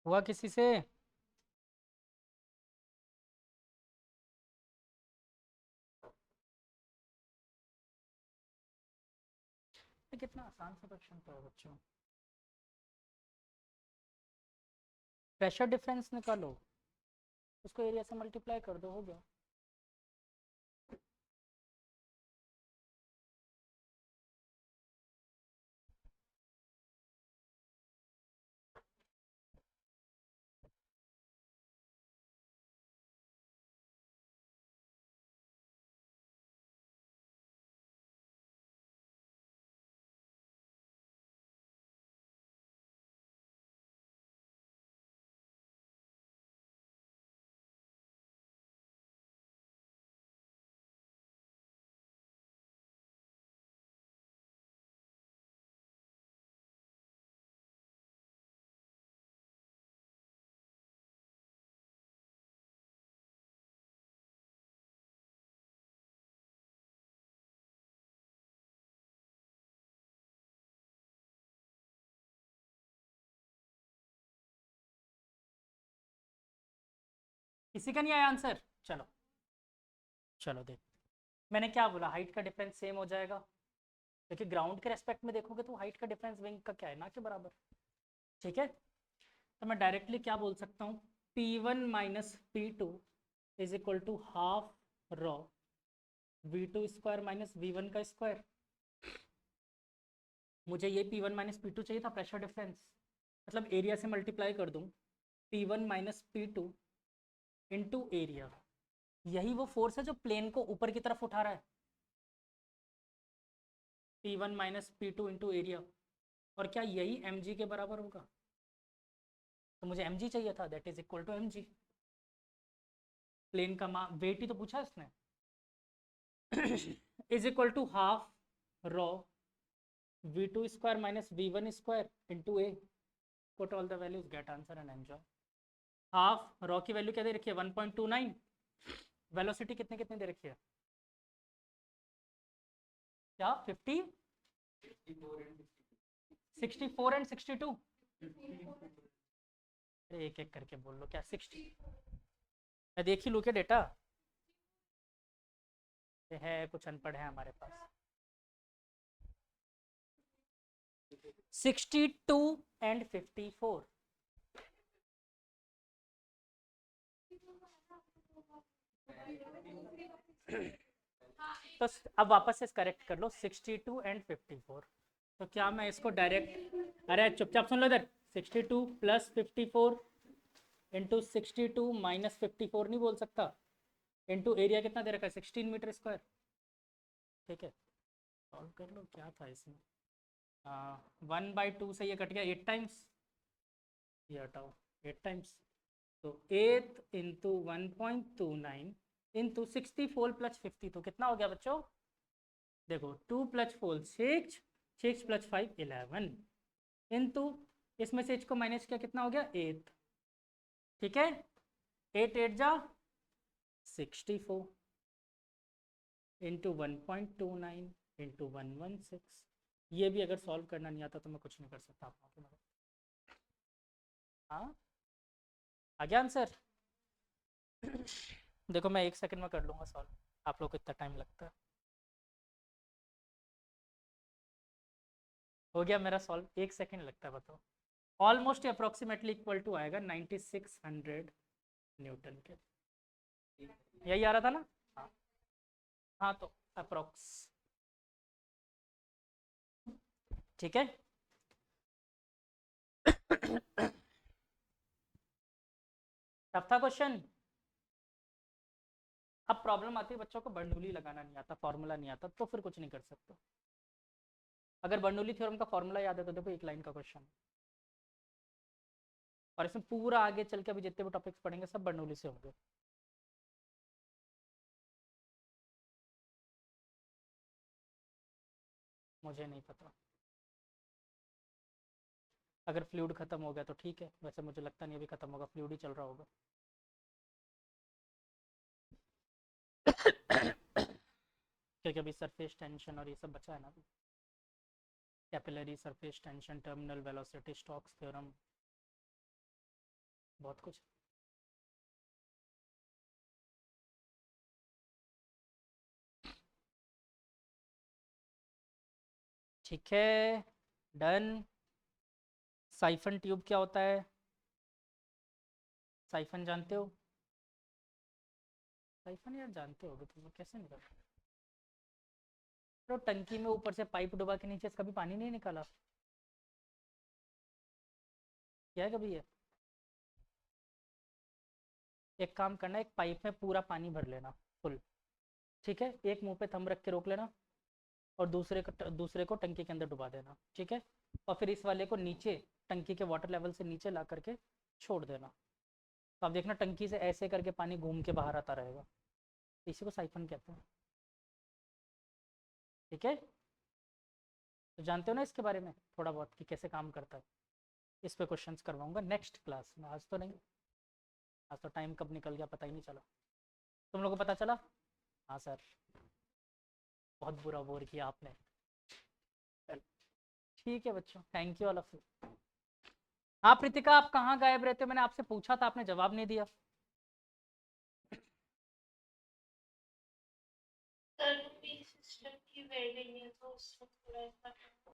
हुआ किसी से? ये कितना आसान सा क्वेश्चन था बच्चों। प्रेशर डिफरेंस निकालो, उसको एरिया से मल्टीप्लाई कर दो, हो गया। किसी का नहीं आया आंसर? चलो चलो देख, मैंने क्या बोला, हाइट का डिफरेंस सेम हो जाएगा, क्योंकि ग्राउंड के रेस्पेक्ट में देखोगे तो हाइट का डिफरेंस विंग का क्या है, ना के बराबर। ठीक है, तो मैं डायरेक्टली क्या बोल सकता हूँ, P1 minus P2 is equal to half rho V2 square minus V1 का स्क्वायर। मुझे ये P1 माइनस P2 चाहिए था, प्रेशर डिफरेंस, मतलब एरिया से मल्टीप्लाई कर दूँ, P1 minus P2 into area, यही वो फोर्स है जो प्लेन को ऊपर की तरफ उठा रहा है, P1 minus P2 into area, और क्या यही mg के बराबर होगा? तो मुझे mg चाहिए था, that is equal to mg, plane का वेट ही तो पूछा इसने, is equal to half rho V2 square minus V1 square into a, put all the values, get answer and enjoy. Half rho की वैल्यू क्या दे रखी है, 1.29, वेलोसिटी कितने कितने दे रखी है, क्या 50, 64 एंड 62, अरे एक एक करके बोल लो, क्या 60, मैं देख ही लूँ क्या डेटा, ये है कुछ अनपढ़ है हमारे पास, 62 एंड 54, तो अब वापस से करेक्ट कर लो, 62 एंड 54, तो क्या मैं इसको डायरेक्ट, अरे चुपचाप सुन लो इधर, 62 प्लस 54 इंटू 62 माइनस 54 नहीं बोल सकता, इंटू एरिया कितना दे रखा है, 16 मीटर स्क्वायर। ठीक है, सॉल्व कर लो, क्या था इसमें, 1/2 से ये कट गया 8 टाइम्स, ये हटाओ 8 टाइम्स, तो 8 इंटू 1.29 इंटू 64 प्लस 50, तो कितना हो गया बच्चों, देखो 2 प्लस 4 6, 6 प्लस 5 11, इंटू इसमें से 8 को माइनस किया, कितना हो गया 8, ठीक है, 8 8 जा 64 इंटू 1.29 इंटू 116, ये भी अगर सॉल्व करना नहीं आता तो मैं कुछ नहीं कर सकता आप लोगों की मदद। हाँ आ गया आंसर, देखो मैं 1 सेकंड में कर लूँगा सॉल्व, आप लोग को इतना टाइम लगता है, हो गया मेरा सॉल्व, 1 सेकंड लगता है, बताओ, ऑलमोस्ट अप्रोक्सीमेटली इक्वल टू आएगा 9600 न्यूटन के, यही आ रहा था ना, हाँ हाँ, तो अप्रोक्स, ठीक है। टफ था क्वेश्चन, अब प्रॉब्लम आती है बच्चों को बर्नौली लगाना नहीं आता, फॉर्मूला नहीं आता, तो फिर कुछ नहीं कर सकते, अगर बर्नौली थ्योरम का फॉर्मूला याद है तो देखो एक लाइन का क्वेश्चन, और इसमें पूरा आगे चल के अभी जितने भी टॉपिक्स पढ़ेंगे सब बर्नौली से होंगे। मुझे नहीं पता, अगर फ्लूइड खत्म हो गया तो ठीक है, वैसे मुझे लगता नहीं अभी खत्म होगा, फ्लूइड ही चल रहा होगा। क्योंकि अभी सरफेस टेंशन और ये सब बचा है ना, अभी capillary surface tension, terminal velocity, Stokes theorem, बहुत कुछ। ठीक है, डन। साइफन ट्यूब क्या होता है, साइफन जानते हो, साइफन यार जानते होगे तुम लोग, कैसे निकल, तो टंकी में ऊपर से पाइप डुबा के नीचे से कभी पानी नहीं निकाला, क्या है कभी ये, एक काम करना, एक पाइप में पूरा पानी भर लेना फुल, ठीक है, एक मुंह पे थंब रख के रोक लेना, और दूसरे को टंकी के अंदर डुबा देना, ठीक है, और फिर इस वाले को नीचे टंकी के वाटर लेवल से नीचे ला करके छोड़ देना, तो आप देखना टंकी से ऐसे करके पानी घूम के बाहर आता रहेगा, इसी को साइफन कहते हैं, ठीक है, तो जानते हो ना इसके बारे में थोड़ा बहुत कि कैसे काम करता है, इस पे क्वेश्चंस करवाऊंगा नेक्स्ट क्लास में, आज तो नहीं, आज तो टाइम कब निकल गया पता ही नहीं चला, तुम लोगों को पता चला, हाँ सर, बहुत बुरा बोर किया आपने, ठीक है बच्चों, thank you all of you. हाँ प्रीतिका, आप कहाँ गायब रहते हो, मैंने आपसे पूछा था आपने जवाब नहीं दिया। वेडिंग है तो उसमें थोड़ा ऐसा